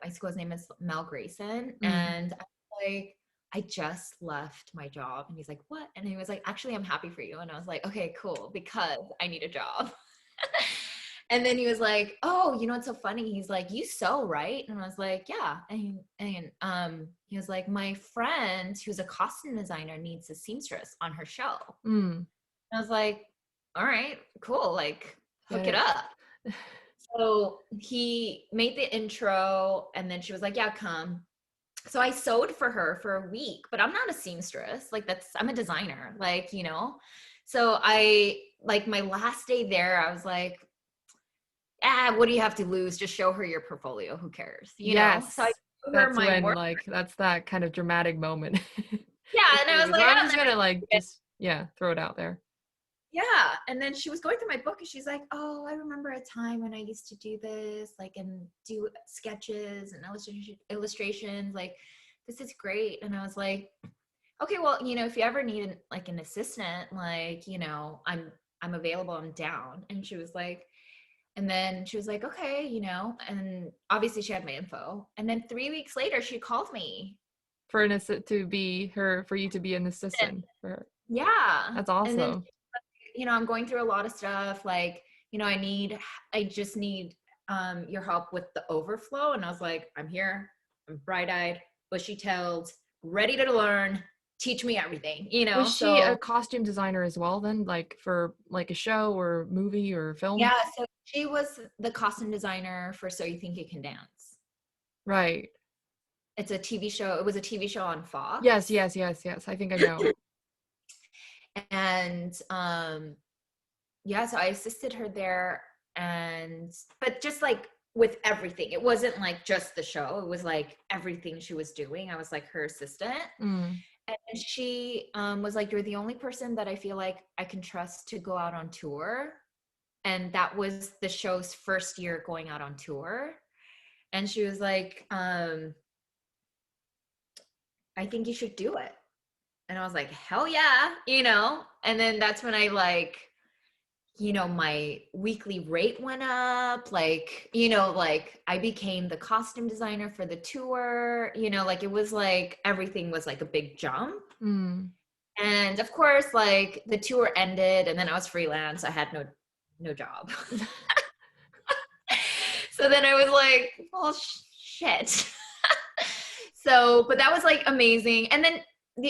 my school. His name is Mel Grayson, mm. and I was like, I just left my job, and he's like, what? And he was like, actually, I'm happy for you. And I was like, okay, cool, because I need a job. And then he was like, oh, you know what's so funny? He's like, you sew, right? And I was like, yeah. And he was like, my friend who's a costume designer needs a seamstress on her show. Mm. I was like, all right, cool, like Get hook it it. up. So he made the intro and then she was like, yeah, come. So I sewed for her for a week, but I'm not a seamstress. Like I'm a designer, like, you know. So I like my last day there, I was like, what do you have to lose? Just show her your portfolio. Who cares? You know? So I Yes. showed her That's my when work. like that's that kind of dramatic moment. Yeah. With And I was you. So like, I'm oh, just gonna like just yeah, throw it out there. yeah. And then she was going through my book and she's like, oh, I remember a time when I used to do this, like, and do sketches and illustrations. Like, this is great. And I was like, okay, well, you know, if you ever need like an assistant, like, you know, I'm available, I'm down. And she was like, and then she was like, okay, you know, and obviously she had my info. And then 3 weeks later, she called me. For an assistant to be her, for you to be an assistant for her. Yeah. That's And then awesome. you know, I'm going through a lot of stuff. Like, you know, I just need your help with the overflow. And I was like, I'm here. I'm bright-eyed, bushy-tailed, ready to learn. Teach me everything, you Was know? she a So costume designer as well then, like for like a show or movie or film? yeah, so she was the costume designer for So You Think You Can Dance. Right. It's a TV show. It was a TV show on Yes, Fox. yes, yes, yes. I think I know. And yeah, so I assisted her there, and but just like with everything, it wasn't like just the show, it was like everything she was doing, I was like her assistant. Mm. And she was like, you're the only person that I feel like I can trust to go out on tour. And that was the show's first year going out on tour. And she was like, I think you should do it. And I was like, hell yeah, you know. And then that's when I like, you know, my weekly rate went up, like, you know, like I became the costume designer for the tour, you know, like it was like everything was like a big jump. Mm. And of course, like the tour ended and then I was freelance. I had no job. So then I was like, well, shit. So, but that was like amazing. And then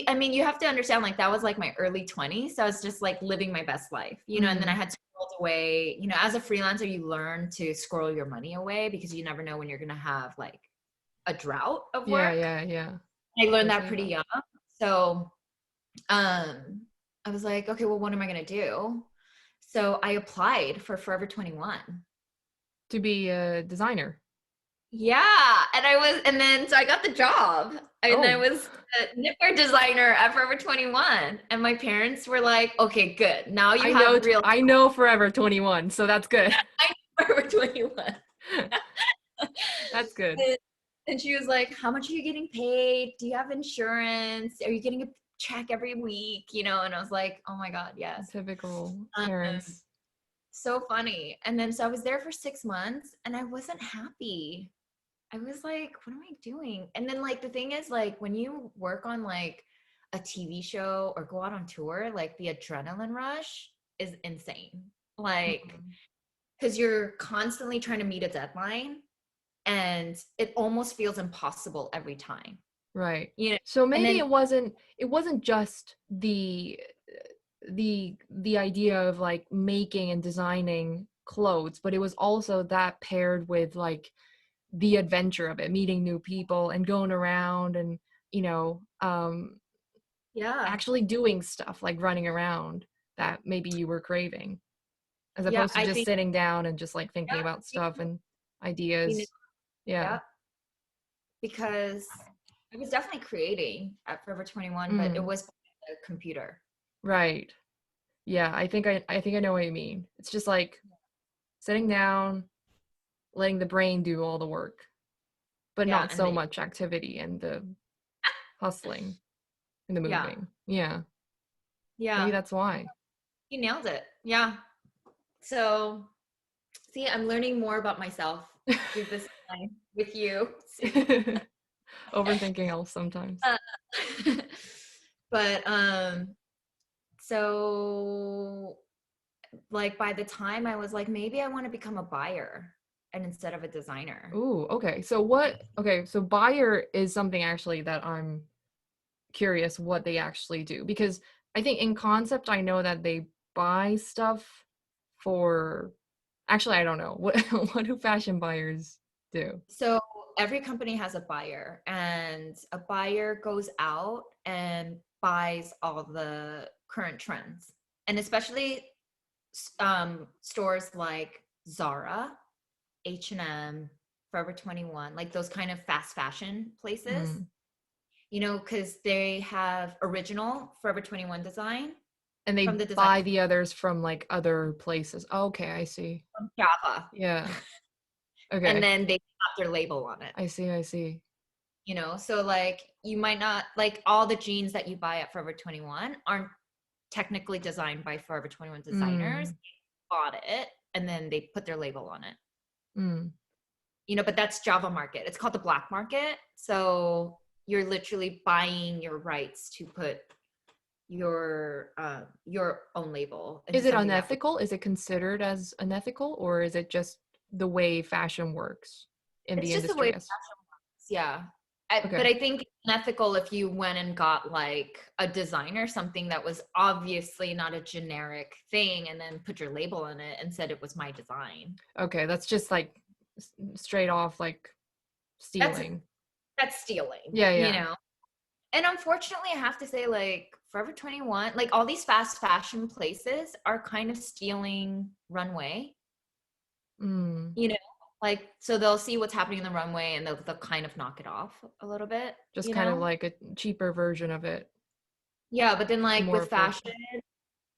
I mean, you have to understand, like that was like my early 20s. So I was just like living my best life, you know, and then I Mm. had scrolled away, you know, as a freelancer, you learn to scroll your money away because you never know when you're going to have like a drought of Yeah, work. yeah, yeah. I learned They that say pretty that. young. So, I was like, okay, well, what am I going to do? So I applied for Forever 21. To be a designer. Yeah. And then, so I got the job and I Oh, was a knitwear designer at Forever 21. And my parents were like, okay, good. Now you have real I know Forever 21, so that's good. Forever 21. That's good. And, and she was like, how much are you getting paid? Do you have insurance? Are you getting a check every week? You know? And I was like, oh my God, yes. Typical Um, parents. So funny. And then so I was there for 6 months and I wasn't happy. I was like, what am I doing? And then like the thing is like when you work on like a TV show or go out on tour, like the adrenaline rush is insane. Like, Mhm. because you're constantly trying to meet a deadline and it almost feels impossible every time, Right. you know? So And maybe then, it wasn't just the idea of like making and designing clothes, but it was also that paired with like the adventure of it, meeting new people and going around and, you know, yeah, actually doing stuff like running around that maybe you were craving, as yeah, opposed to I just think, sitting down and just like thinking about yeah, stuff and you know, ideas. Yeah. yeah, because I was definitely creating at Forever 21, but it Mm, was a computer. right. Yeah, I think I know what you mean. It's just like sitting down, letting the brain do all the work, but Yeah, not and so then, much activity and the hustling and the yeah, moving. Yeah. Maybe yeah, that's why. you nailed it. Yeah. So, see, I'm learning more about myself through this time with you. See? Overthinking else sometimes. Uh, but so like by the time I was like, maybe I want to become a buyer and instead of a designer. Ooh, okay. So buyer is something actually that I'm curious what they actually do, because I think in concept I know that they buy stuff for, actually I don't know. What what do fashion buyers do? So every company has a buyer, and a buyer goes out and buys all the current trends, and especially stores like Zara, H&M, Forever 21, like those kind of fast fashion places, Mm. because they have original Forever 21 design And they from the design buy the others from like other places. Okay, I see. from Java, Yeah. and Okay. then they put their label on it. I see, I see. So like you might not like all the jeans that you buy at Forever 21 aren't technically designed by Forever 21 designers. Mm. They bought it and then they put their label on it. Mm. But that's Java market. It's called the black market. So you're literally buying your rights to put your own label into Is it something that unethical? Is it considered as unethical, or is it just the way fashion works in it's the just the way industry? fashion Yes. works. Yeah. But Okay. I think it's unethical if you went and got like a designer, something that was obviously not a generic thing, and then put your label on it and said it was my design. Okay, that's just like straight off like That's stealing. that's stealing, Yeah, you yeah. know. And unfortunately, I have to say, like Forever 21, like all these fast fashion places are kind of stealing runway, Mm. you know, like so they'll see what's happening in the runway and they'll kind of knock it off a little bit, Just you kind of know. like a cheaper version of it, Yeah, but then like more with fashion, affordable.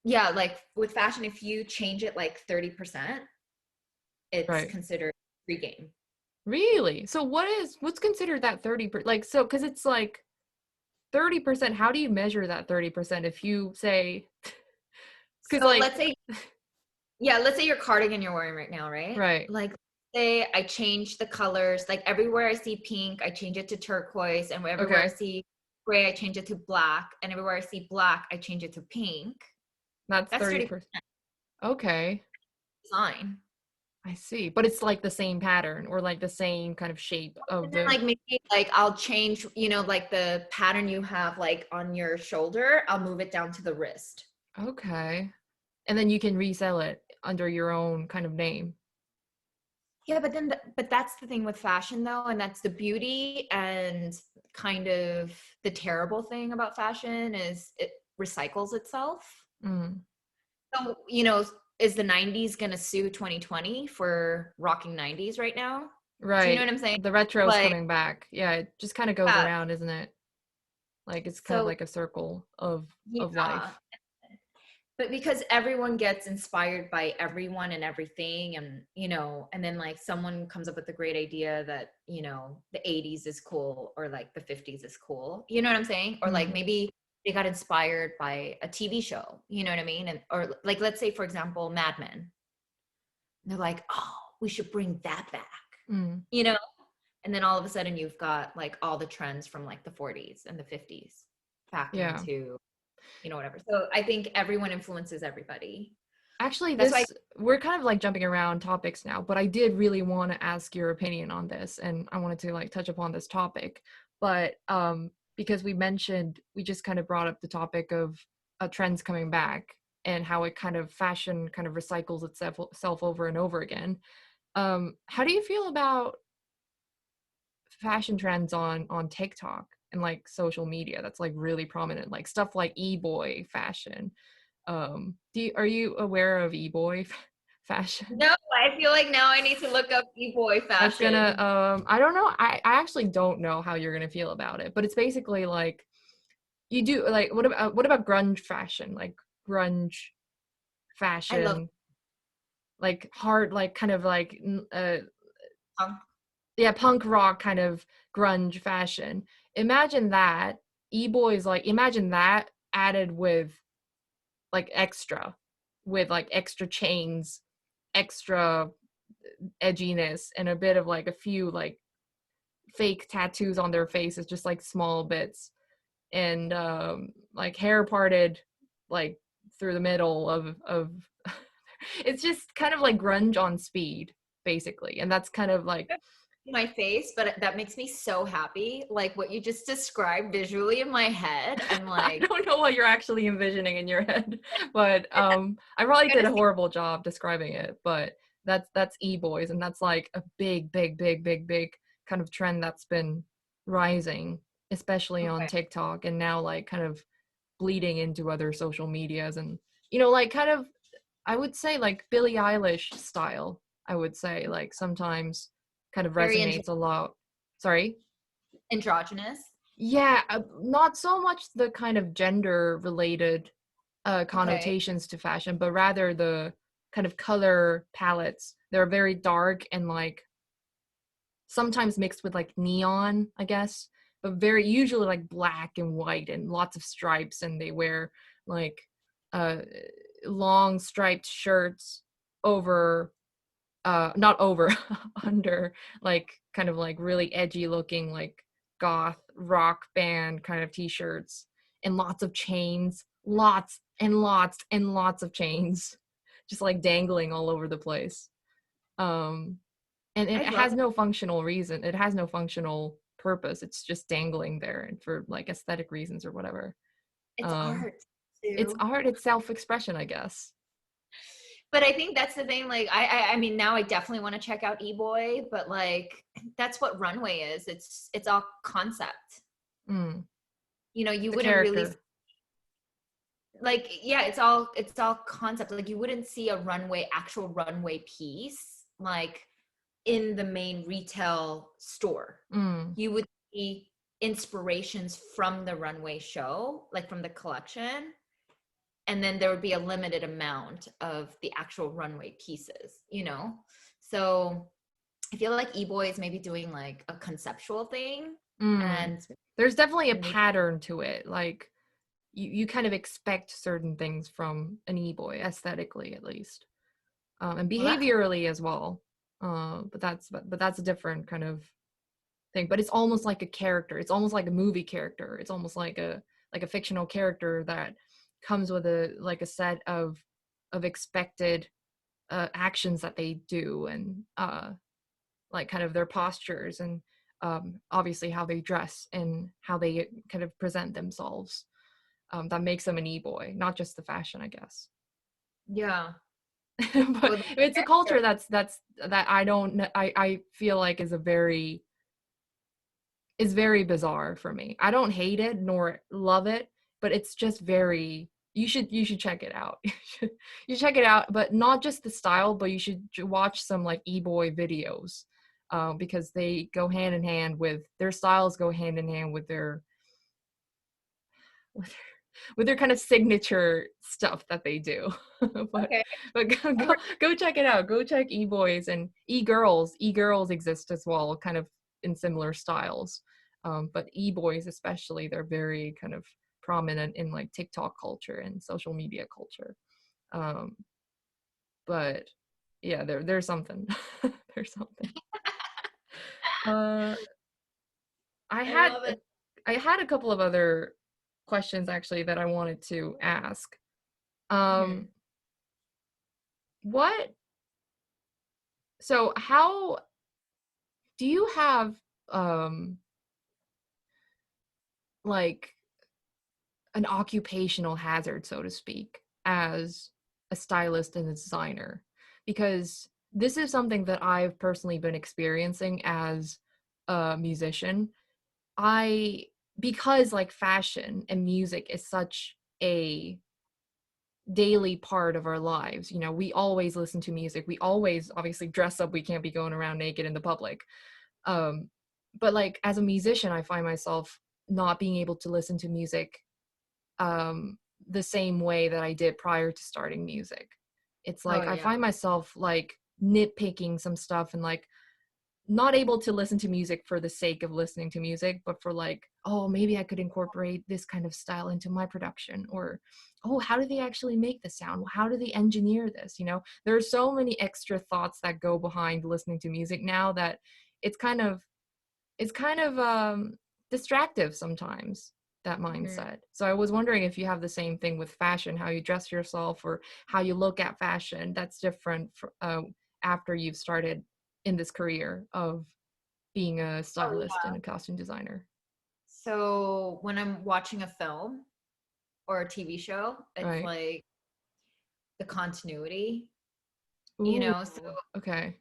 yeah, like with fashion, if you change it like 30%, it's Right. considered free game. Really? So what's considered that 30%? Like, so because it's like 30%, how do you measure that 30% if you say, because So like, let's say, yeah, let's say your cardigan you're wearing right now, right? right. Like, say I change the colors, like everywhere I see pink, I change it to turquoise, and everywhere I Okay. see gray, I change it to black, and everywhere I see black, I change it to pink. That's That's 30% 30%. Okay. design. I see. But it's like the same pattern or like the same kind of shape of And then the, like maybe like I'll change, like the pattern you have like on your shoulder, I'll move it down to the wrist. okay. And then you can resell it under your own kind of name. Yeah, but then, but that's the thing with fashion though, and that's the beauty and kind of the terrible thing about fashion is it recycles itself. Mm. So, is the 90s gonna sue 2020 for rocking 90s right now? Do you know what Right. I'm saying? The retro's Like, coming back. Yeah, it just kind of goes yeah. around, isn't it? Like it's kind of So, like a circle of yeah. life. But because everyone gets inspired by everyone and everything, and then like someone comes up with a great idea that, the 80s is cool or like the 50s is cool. You know what I'm saying? Or like Mm. maybe they got inspired by a TV show, you know what I mean? And or like let's say for example, Mad Men. they're like, oh, we should bring that back, Mm. you know? And then all of a sudden you've got like all the trends from like the 40s and the 50s back Yeah. into, whatever. So I think everyone influences everybody. Actually, That's why. we're kind of like jumping around topics now, but I did really want to ask your opinion on this, and I wanted to like touch upon this topic. But because we just kind of brought up the topic of trends coming back and how it kind of fashion kind of recycles itself over and over again. How do you feel about fashion trends on TikTok and like social media that's like really prominent, like stuff like e-boy fashion? Are you aware of e-boy fashion? No, I feel like now I need to look up e-boy That's gonna fashion. I don't know. I actually don't know how you're gonna feel about it, but it's basically like you do like what about grunge fashion? Like grunge I love fashion, like hard, like kind of like punk. yeah, punk rock kind of grunge fashion. Imagine that. E-boys, like imagine that added with like extra chains, extra edginess, and a bit of like a few like fake tattoos on their faces, just like small bits, and like hair parted like through the middle of it's just kind of like grunge on speed, basically. And that's kind of like My face, but that makes me so happy. Like what you just described visually in my head. I'm I like, don't know what you're actually envisioning in your head, but I probably did gotta a see. horrible job describing it. But that's e-boys, and that's like a big kind of trend that's been rising, especially on Okay. TikTok, and now like kind of bleeding into other social medias, and like kind of, I would say like Billie Eilish style. I would say like sometimes kind of Very resonates a lot. Sorry. androgynous. Yeah, not so much the kind of gender related Okay. connotations to fashion, but rather the kind of color palettes. They're very dark and like sometimes mixed with like neon, I guess, but very usually like black and white and lots of stripes. And they wear like uh long striped shirts over not over under like kind of like really edgy looking like goth rock band kind of t-shirts, and lots of chains, lots and lots and lots of chains just like dangling all over the place. um and it I has love it. no functional reason, it has no functional purpose, it's just dangling there and for like aesthetic reasons or whatever. It's um art it's too. art, it's self-expression, I guess. But I think that's the thing. Like, I mean, now I definitely want to check out E-Boy, but like, that's what runway is. It's all concept. Mm, You the wouldn't really character. like, yeah, it's all concept. Like, you wouldn't see a actual runway piece like in the main retail store. Mm, You would see inspirations from the runway show, like from the collection, and then there would be a limited amount of the actual runway pieces. So I feel like e-boy is maybe doing like a conceptual thing, mm. and There's definitely a maybe pattern to it. Like you kind of expect certain things from an e-boy, aesthetically at least, and well, that's behaviorally as well. But that's a different kind of thing. But it's almost like a character. It's almost like a movie character. It's almost like a fictional character that comes with a set of expected actions that they do, and like kind of their postures, and obviously how they dress and how they kind of present themselves, that makes them an e-boy, not just the fashion, I guess. yeah. But Well, the it's a culture character, that I don't I feel like is very bizarre for me. I don't hate it nor love it, but it's just very, you should check it out. You check it out, but not just the style, but you should watch some like e-boy videos, because they go hand in hand with their styles, go hand in hand with with their kind of signature stuff that they do. but okay. but go check it out. Go check e-boys and e-girls. E-girls exist as well, kind of in similar styles. But e-boys especially, they're very kind of prominent in like TikTok culture and social media culture. Um, but yeah, there's something. There's something. Uh, I I had love a, it. I had a couple of other questions actually that I wanted to ask. Um, Mhm. what? So how do you have um like an occupational hazard, so to speak, as a stylist and a designer? Because this is something that I've personally been experiencing as a musician. I because like fashion and music is such a daily part of our lives. You know, we always listen to music. We always obviously dress up. We can't be going around naked in the public. Um, but like as a musician, I find myself not being able to listen to music the same way that I did prior to starting music. It's Oh like I yeah. find myself like nitpicking some stuff and like not able to listen to music for the sake of listening to music, but for like, oh, maybe I could incorporate this kind of style into my production, or oh, how do they actually make the sound? How do they engineer this? You know, there are so many extra thoughts that go behind listening to music now that it's kind of distractive sometimes, that Mhm. mindset. So I was wondering if you have the same thing with fashion, how you dress yourself or how you look at fashion that's different after you've started in this career of being a Oh stylist yeah. and a costume designer. So when I'm watching a film or a TV show, it's Right. like the continuity, you Ooh, know. okay.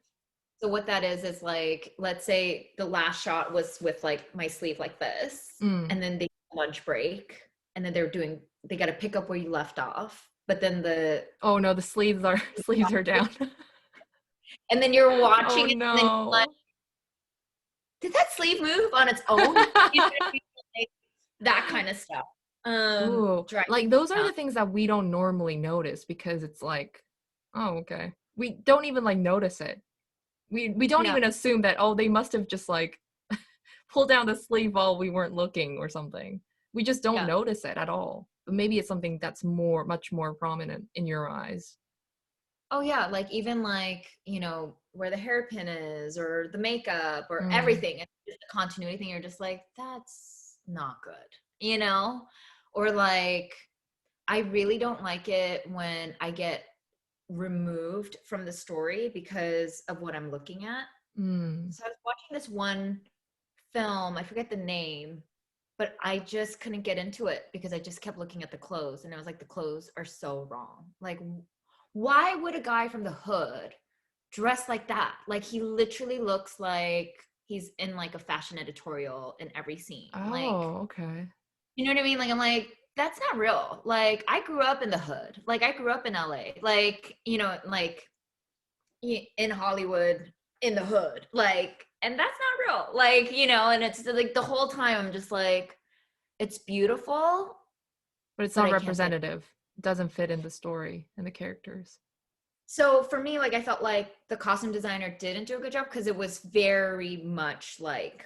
So what that is like, let's say the last shot was with like my sleeve like this, Mm. and then they lunch break, and then they got to pick up where you left off. But then Oh no, the sleeves are sleeves are down. and then you're Oh watching it, and then you're like, no. did that sleeve move on its own? You know what I mean? Like, that kind of stuff. Ooh, Drives like those me are the nuts. things that we don't normally notice because it's like, oh, okay. We don't even like notice it. We don't Yeah, even assume that, oh, they must have just like pulled down the sleeve while we weren't looking or something. We just don't yeah. notice it at all. But maybe it's something that's much more prominent in your eyes. Oh yeah, like even like, where the hairpin is or the makeup or Mm, everything. It's just the continuity thing. You're just like, that's not good, you know? Or like, I really don't like it when I get removed from the story because of what I'm looking at. mm. So I was watching this one film, I forget the name, but I just couldn't get into it because I just kept looking at the clothes and I was like, the clothes are so wrong. Like, why would a guy from the hood dress like that? Like, he literally looks like he's in like a fashion editorial in every scene. Like, Oh, okay. you know what I mean? Like, I'm like, that's not real. Like, I grew up in the hood. Like, I grew up in LA. Like, like in Hollywood in the hood. Like, and that's not real. Like, and it's like the whole time I'm just like, it's beautiful, But it's but not I can't get it. representative. It doesn't fit in the story and the characters. So for me, like I felt like the costume designer didn't do a good job because it was very much like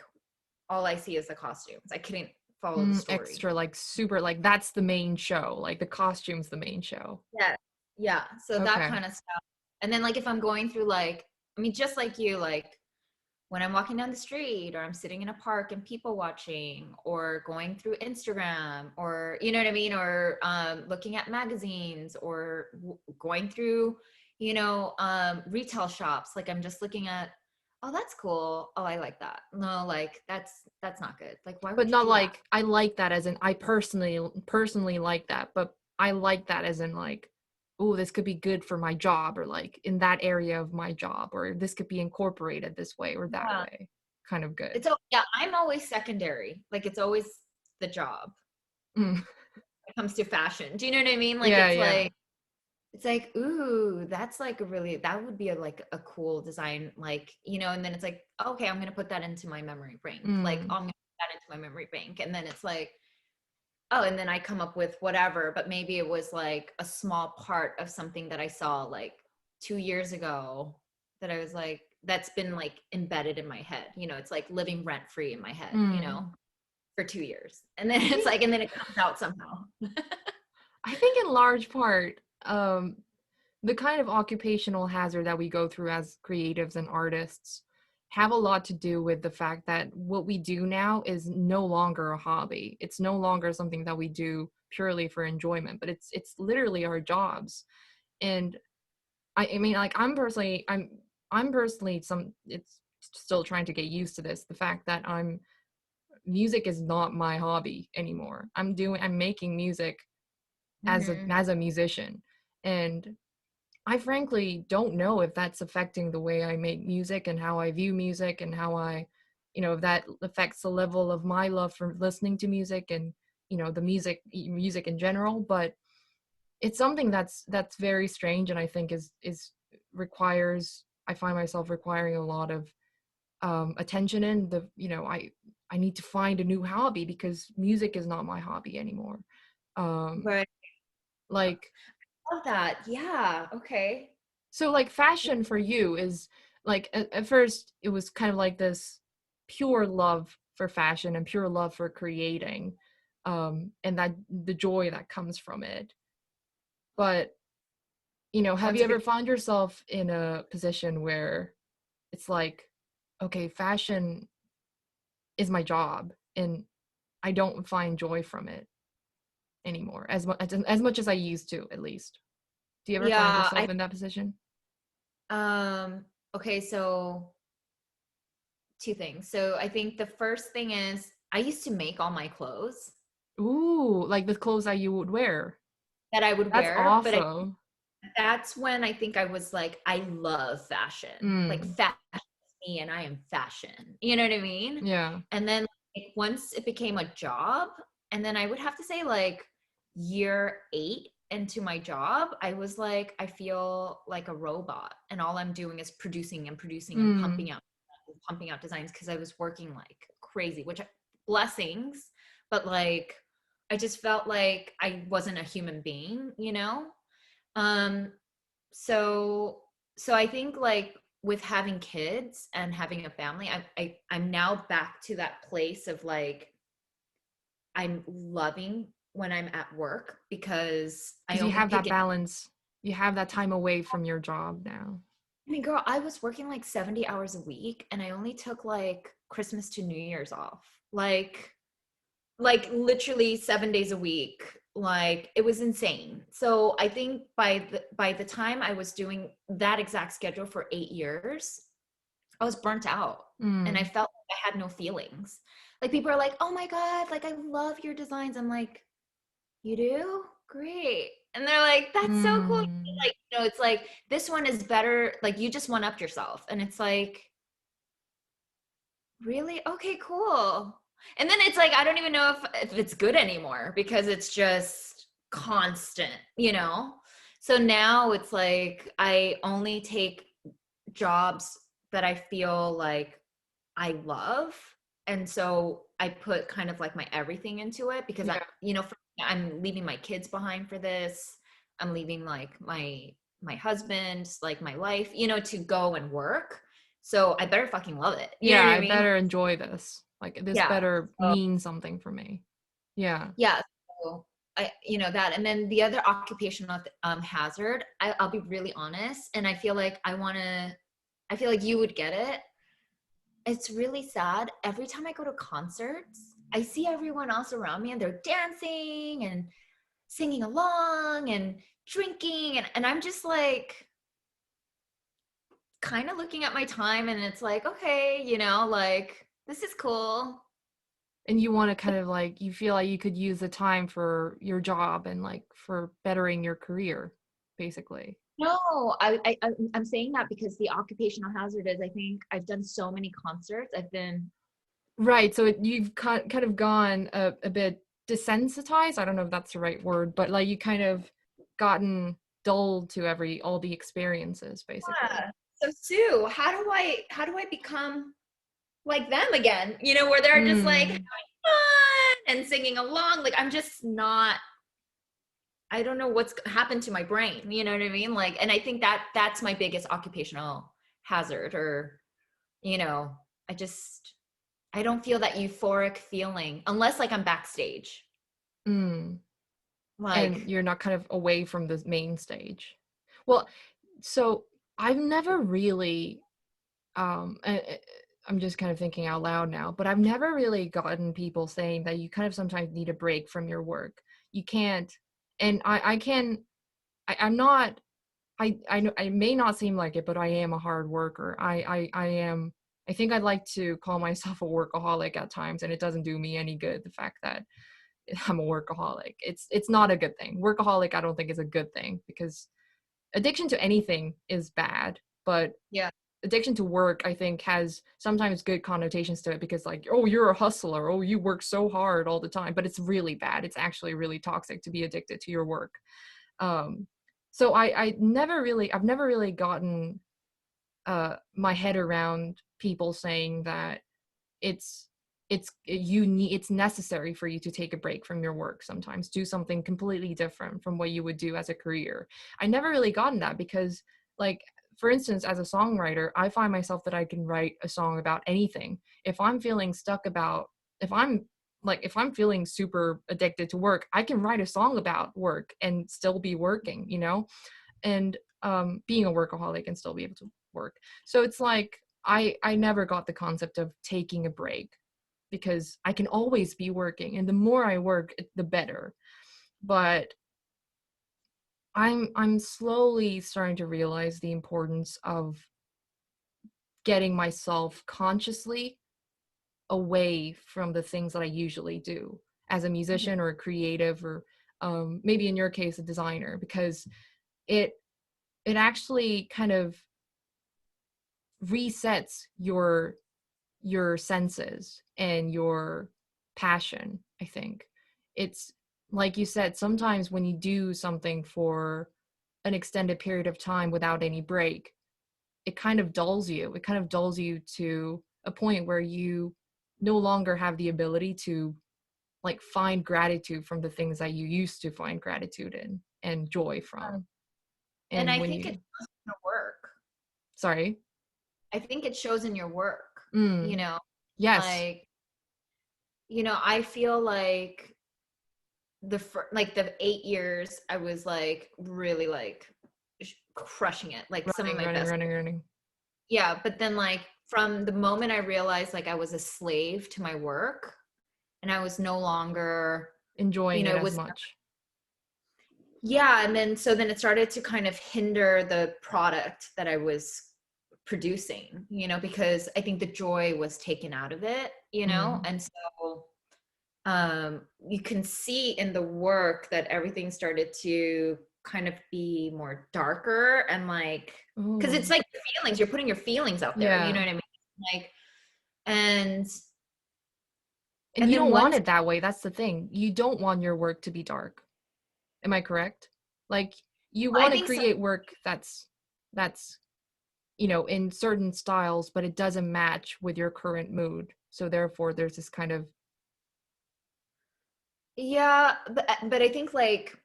all I see is the costumes. I couldn't follow the story. Extra, like super, like that's the main show. Like the costume's the main show. Yeah. Yeah. So that Okay. kind of stuff. And then like if I'm going through like, I mean, just like you, like when I'm walking down the street or I'm sitting in a park and people watching or going through Instagram or, you know what I mean? Or looking at magazines or going through, retail shops. Like I'm just looking at, oh, that's cool. Oh, I like that. No, like that's not good. Like, why But would you not do that? like I like that as in I personally like that, but I like that as in like, oh, this could be good for my job or like in that area of my job or this could be incorporated this way or that Yeah. way. Kind of good. Yeah, I'm always secondary. Like it's always the job Mm. when it comes to fashion. Do you know what I mean? Like Yeah, yeah. it's like, ooh, that's like that would be like a cool design, like, and then it's like, okay, I'm gonna put that into my memory bank. Like, oh, Mm. I'm gonna put that into my memory bank. And then it's like, oh, and then I come up with whatever, but maybe it was like a small part of something that I saw like 2 years ago that I was like, that's been like embedded in my head. It's like living rent free in my head, Mm. for 2 years. And then I it's think like, and then it comes out somehow. I think in large part, the kind of occupational hazard that we go through as creatives and artists have a lot to do with the fact that what we do now is no longer a hobby. It's no longer something that we do purely for enjoyment, but it's literally our jobs. And I mean, like, I'm personally some it's still trying to get used to this, the fact that music is not my hobby anymore. I'm making music Mm-hmm. as a musician. And I frankly don't know if that's affecting the way I make music and how I view music and how if that affects the level of my love for listening to music and, the music in general. But it's something that's very strange, and I think is requires I find myself requiring a lot of attention in I need to find a new hobby because music is not my hobby anymore. Um, Right. like Love that. Yeah. Okay. So like fashion for you is like at first it was kind of like this pure love for fashion and pure love for creating, and that the joy that comes from it. But have Once you it ever became, found yourself in a position where it's like, okay, fashion is my job and I don't find joy from it anymore as much as I used to, at least. Do you ever find yeah, yourself in that position? okay, so two things. So I think the first thing is I used to make all my clothes Ooh, like the clothes that you would wear. that I would That's wear, but awesome. that's when I think I was like, I love fashion. Like Mm, fashion is me and I am fashion. You know what I mean? yeah. And then like once it became a job, and then I would have to say like year 8 into my job, I was like, I feel like a robot and all I'm doing is producing and producing and Mm, pumping out designs because I was working like crazy, blessings, but like I just felt like I wasn't a human being, you know? Um, so so I think like with having kids and having a family, I'm now back to that place of like I'm loving when I'm at work because I because you only have pick that it. balance. You have that time away from your job now. I mean, girl, I was working like 70 hours a week and I only took like Christmas to New Year's off. Like literally 7 days a week. Like it was insane. So I think by the time I was doing that exact schedule for 8 years, I was burnt out and I Mm, felt like I had no feelings. Like people are like, oh my God, like I love your designs. I'm like, you do? Great. And they're like, that's so cool. mm, Like, it's like this one is better. Like you just one upped yourself. And it's like, really? Okay, cool. And then it's like I don't even know if it's good anymore because it's just constant, you know? So now it's like I only take jobs that I feel like I love. And so I put kind of like my everything into it because yeah. I'm leaving my kids behind for this. I'm leaving like my husband, like my life, to go and work. So I better fucking love it. You know Yeah, what I I mean? better enjoy this. Like this Yeah. better So, mean something for me. Yeah. yeah. So that. And then the other occupational hazard, I'll be really honest. And I feel like I feel like you would get it. It's really sad. Every time I go to concerts, I see everyone else around me and they're dancing and singing along and drinking. And I'm just like, kind of looking at my time and it's like, okay, like this is cool. And you want to kind of like you feel like you could use the time for your job and like for bettering your career, basically. No, I'm saying that because the occupational hazard is I think I've done so many concerts. I've been Right. So you've kind of gone a bit desensitized. I don't know if that's the right word, but like you kind of gotten dulled to all the experiences, basically. yeah. So Sue, how do I become like them again? Where they're just like having Mm, fun and singing along. Like I'm just not I don't know what's happened to my brain. You know what I mean? Like, and I think that's my biggest occupational hazard or, you know, I just, I don't feel that euphoric feeling unless like I'm backstage. mm. And Like, you're not kind of away from the main stage. Well, so I've never really, I'm just kind of thinking out loud now, but I've never really gotten people saying that you kind of sometimes need a break from your work. You can't, and I can, I'm not, I know I may not seem like it, but I am a hard worker. I am, I think I'd like to call myself a workaholic at times, and it doesn't do me any good, the fact that I'm a workaholic. It's not a good thing. Workaholic, I don't think is a good thing, because addiction to anything is bad, but Yeah. addiction to work, I think, has sometimes good connotations to it, because like, oh, you're a hustler, oh, you work so hard all the time, but it's really bad. It's actually really toxic to be addicted to your work. um so I've never really gotten my head around people saying that it's it's necessary for you to take a break from your work sometimes, do something completely different from what you would do as a career. I never really gotten that, because like, for instance, as a songwriter, I find myself that I can write a song about anything. If I'm feeling stuck about, if I'm if I'm feeling super addicted to work, I can write a song about work and still be working, you know? And being a workaholic and still be able to work. So it's like, I never got the concept of taking a break, because I can always be working, and the more I work, the better. But I'm slowly starting to realize the importance of getting myself consciously away from the things that I usually do as a Mhm. musician or a creative, or maybe in your case a designer, because it it actually kind of resets your senses and your passion, I think. It's like you said, sometimes when you do something for an extended period of time without any break, it kind of dulls you. It kind of dulls you to a point where you no longer have the ability to like find gratitude from the things that you used to find gratitude in and joy from. And And I when think it you, shows in your work. sorry. I think it shows in your work, you Mm, know, yes. like, I feel like like the 8 years I was like really like crushing it, like some of Running, my running, best. running, running. Yeah, but then like from the moment I realized like I was a slave to my work and I was no longer, Enjoying it it as was, much. yeah, and then so then it started to kind of hinder the product that I was producing, because I think the joy was taken out of it, Mm. and so you can see in the work that everything started to kind of be more darker and like, because it's Oh, like your feelings, you're putting your feelings out there, you know yeah. what I mean? Like, and And and you then don't want once, it that way. That's the thing. You don't want your work to be dark. Am I correct? Like, you I want to think so. create work that's in certain styles, but it doesn't match with your current mood. So therefore there's this kind of, Yeah, but I think like,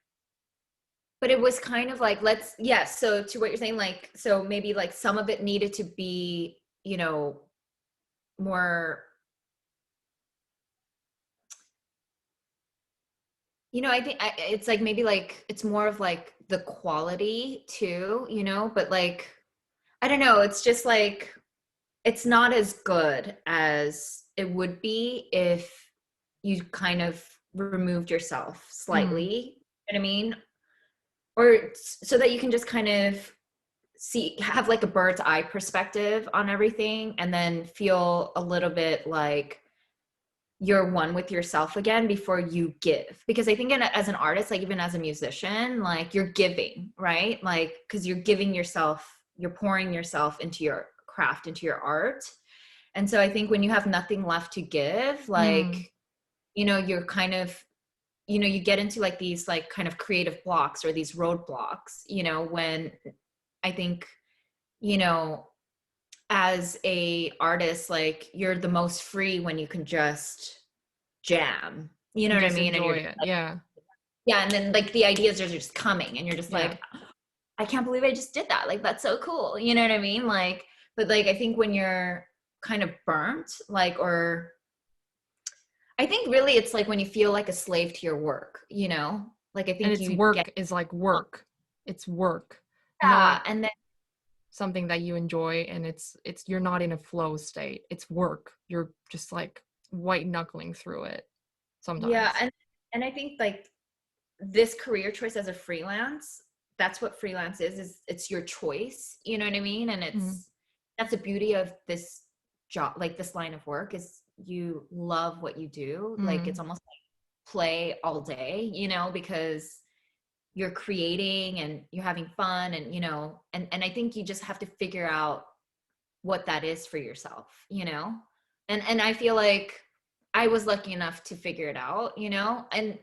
but it was kind of like, yes, so to what you're saying, like, so maybe like some of it needed to be, more, I think it's like maybe like it's more of like the quality too, but like, I don't know, it's just like it's not as good as it would be if you kind of removed yourself mm, slightly, you know what I mean? Or so that you can just kind of have like a bird's eye perspective on everything and then feel a little bit like you're one with yourself again before you give, because I think as an artist, like even as a musician, like you're giving, right? Like because you're pouring yourself into your craft, into your art. And so I think when you have nothing left to give, mm, like, you're kind of, you get into like these like kind of creative blocks or these roadblocks, when I think, you know as a artist, like you're the most free when you can just jam, you know and what I just mean? And you're enjoy just it. like, Yeah. yeah, and then like the ideas are just coming and you're just Yeah. like, I can't believe I just did that, like that's so cool, you know what I mean? Like, but like I think when you're kind of burnt, like, or I think really it's like when you feel like a slave to your work, like I And think it's you get, work is like work. It's work. Yeah, not and then something that you enjoy, and it's you're not in a flow state. It's work. You're just like white knuckling through it yeah, sometimes. and I think like this career choice as a freelance, that's what freelance is it's your choice, you know what I mean? And Mm, that's the beauty of this job, like this line of work, is you love what you do. Like it's mm, almost like play all day, you know, because you're creating and you're having fun, and you know, and I think you just have to figure out what that is for yourself, you know. And I feel like I was lucky enough to figure it out, you know, and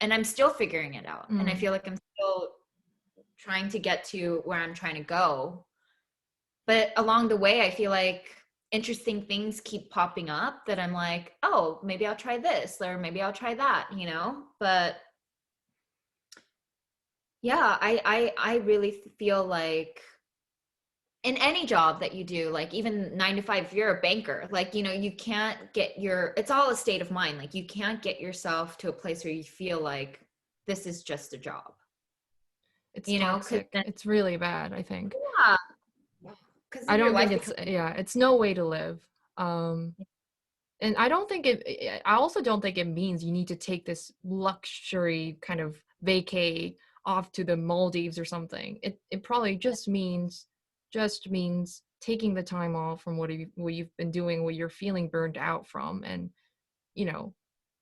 I'm still figuring it out, and I mm. feel like I'm still trying to get to where I'm trying to go. But along the way, I feel like interesting things keep popping up that I'm like, oh, maybe I'll try this, or maybe I'll try that, you know. But yeah, I really feel like in any job that you do, like even 9 to 5, if you're a banker, like, you know, you can't get it's all a state of mind. Like you can't get yourself to a place where you feel like this is just a job, It's you know, because toxic. then, it's really bad, I think. yeah, because I then your don't think life it's, becomes, yeah, it's no way to live. um and I don't think I also don't think it means you need to take this luxury kind of vacay off to the Maldives or something. It probably just means taking the time off from what you've been doing, what you're feeling burned out from, and you know,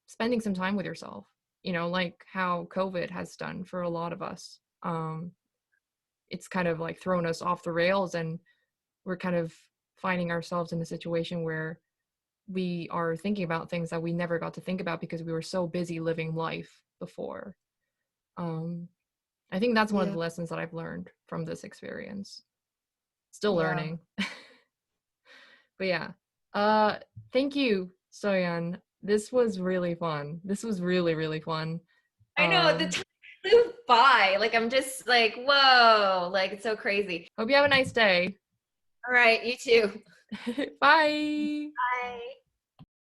spending some time with yourself, like how COVID has done for a lot of us. It's kind of like thrown us off the rails, and we're kind of finding ourselves in a situation where we are thinking about things that we never got to think about because we were so busy living life before. Um, I think that's one of yeah, the lessons that I've learned from this experience. Still yeah. learning. But yeah. Thank you, Soyan. This was really fun. This was really, really fun. I know the Um, time flew by. Like I'm just like, whoa, like it's so crazy. Hope you have a nice day. All right, you too. Bye. Bye.